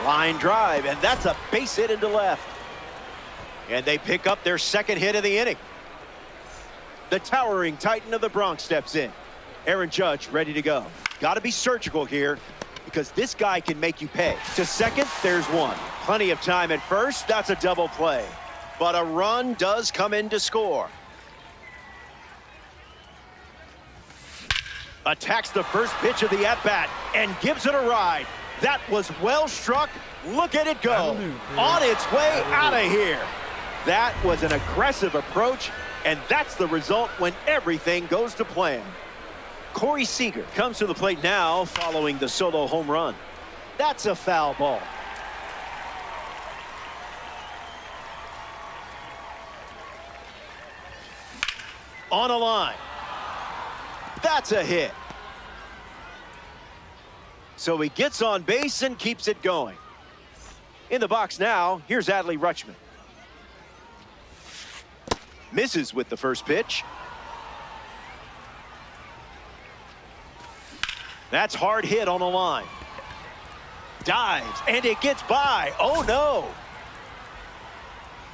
Speaker 10: Line drive, and that's a base hit into left. And they pick up their second hit of the inning. The towering Titan of the Bronx steps in. Aaron Judge ready to go. Got to be surgical here because this guy can make you pay. To second, there's one. Plenty of time at first. That's a double play. But a run does come in to score. Attacks the first pitch of the at-bat and gives it a ride. That was well struck. Look at it go. On its way out of here. That was an aggressive approach, and that's the result when everything goes to plan. Corey Seager comes to the plate now following the solo home run. That's a foul ball. On a line. That's a hit. So he gets on base and keeps it going. In the box now, here's Adley Rutschman. Misses with the first pitch. That's hard hit on a line. Dives, and it gets by. Oh, no.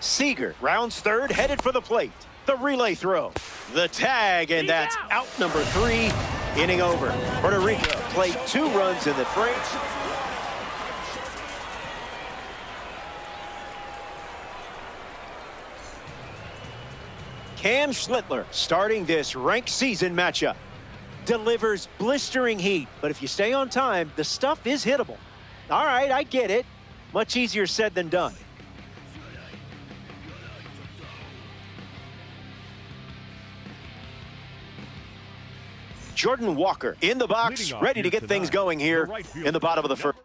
Speaker 10: Seager rounds third, headed for the plate. The relay throw. The tag, and that's out number 3. Inning over. Puerto Rico played 2 runs in the frame. Cam Schlittler starting this ranked season matchup. Delivers blistering heat, but if you stay on time, the stuff is hittable. All right, I get it. Much easier said than done. Jordan Walker in the box, ready to get things going here in the bottom of the first.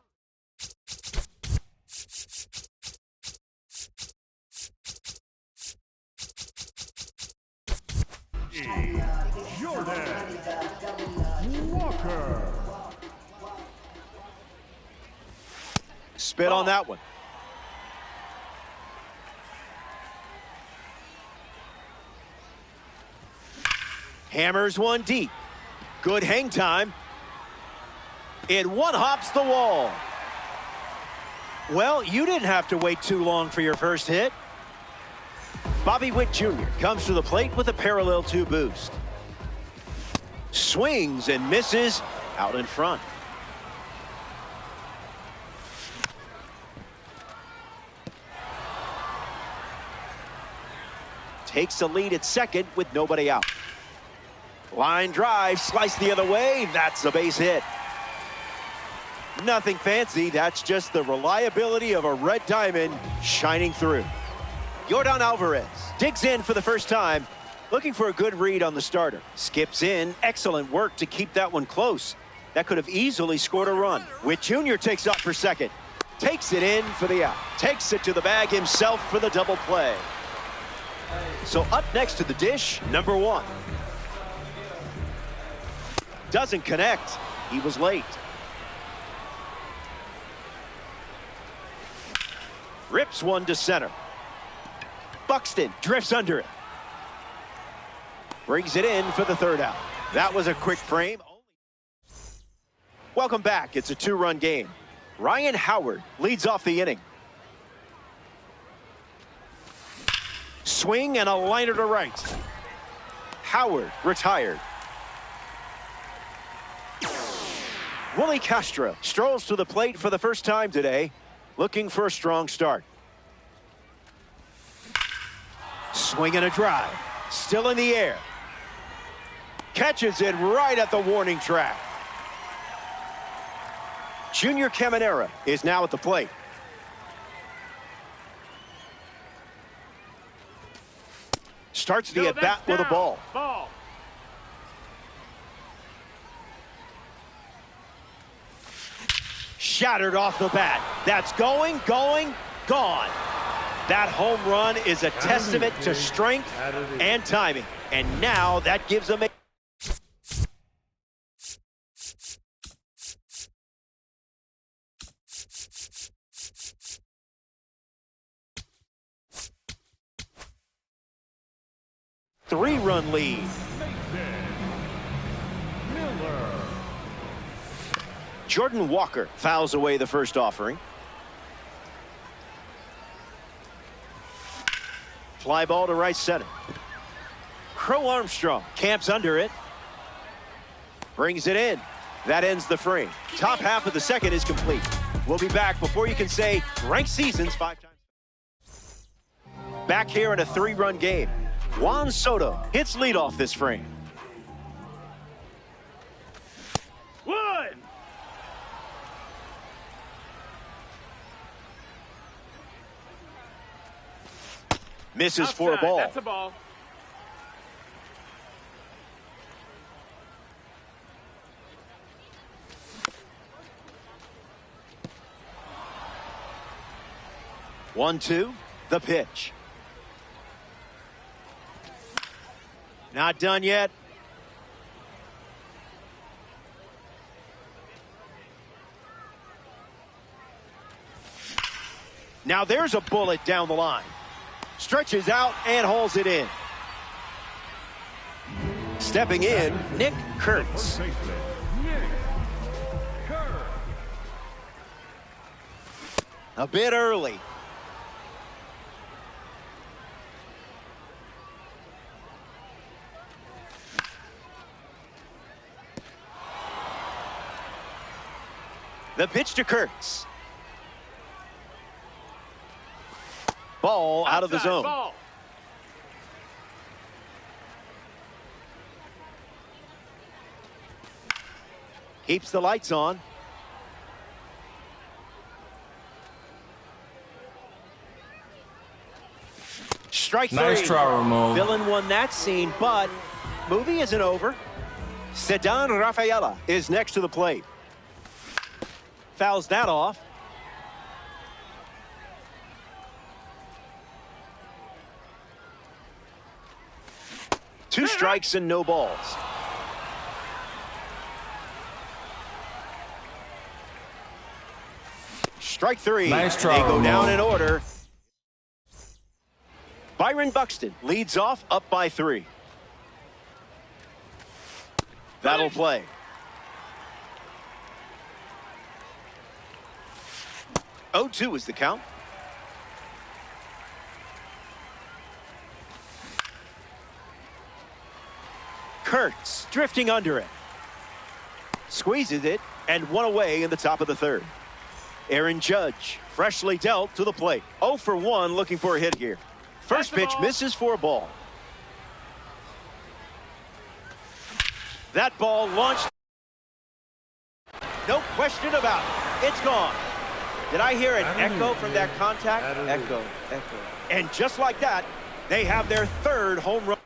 Speaker 4: Jordan Walker.
Speaker 10: Spit on that one. Hammers one deep. Good hang time. It one-hops the wall. Well, you didn't have to wait too long for your first hit. Bobby Witt Jr. comes to the plate with a parallel 2 boost. Swings and misses out in front. Takes the lead at second with nobody out. Line drive, slice the other way. That's a base hit. Nothing fancy. That's just the reliability of a red diamond shining through. Yordan Alvarez digs in for the first time, looking for a good read on the starter. Skips in. Excellent work to keep that one close. That could have easily scored a run. Witt Jr. takes up for second. Takes it in for the out. Takes it to the bag himself for the double play. So up next to the dish, number 1. Doesn't connect. He was late. Rips one to center. Buxton drifts under it. Brings it in for the third out. That was a quick frame. Welcome back. It's a 2-run game. Ryan Howard leads off the inning. Swing and a liner to right. Howard retired. Willie Castro strolls to the plate for the first time today. looking for a strong start. Swing and a drive. Still in the air. Catches it right at the warning track. Junior Caminera is now at the plate. Starts the at-bat with a ball. Shattered off the bat. That's going, gone. That home run is a testament to strength and timing. And now that gives them a... three-run lead. Jordan Walker fouls away the first offering. Fly ball to right center. Crow Armstrong camps under it. Brings it in. That ends the frame. Top half of the second is complete. We'll be back before you can say ranked seasons 5 times. Back here in a 3-run game. Juan Soto hits leadoff this frame.
Speaker 9: One.
Speaker 10: Misses
Speaker 9: Outside.
Speaker 10: for a ball.
Speaker 9: That's a ball.
Speaker 10: One, two, the pitch. Not done yet. Now there's a bullet down the line. Stretches out and hauls it in. Stepping in, Nick Kurtz. A bit early. The pitch to Kurtz. Ball out of the zone.
Speaker 9: Ball.
Speaker 10: Keeps the lights on. Strike three.
Speaker 11: Nice try, Ramon.
Speaker 10: Villain won that scene, but movie isn't over. Ceddanne Rafaela is next to the plate. Fouls that off. Two strikes and no balls. Strike three.
Speaker 11: Nice try,
Speaker 10: they go
Speaker 11: Ramon.
Speaker 10: down in order. Byron Buxton leads off up by 3. That'll play. Oh, 2 is the count. Kurtz drifting under it. Squeezes it and one away in the top of the 3rd. Aaron Judge freshly dealt to the plate. 0 for 1 looking for a hit here. First pitch misses for a ball. That ball launched. No question about it. It's gone. Did I hear an echo from that contact? Echo. And just like that, they have their 3rd home run.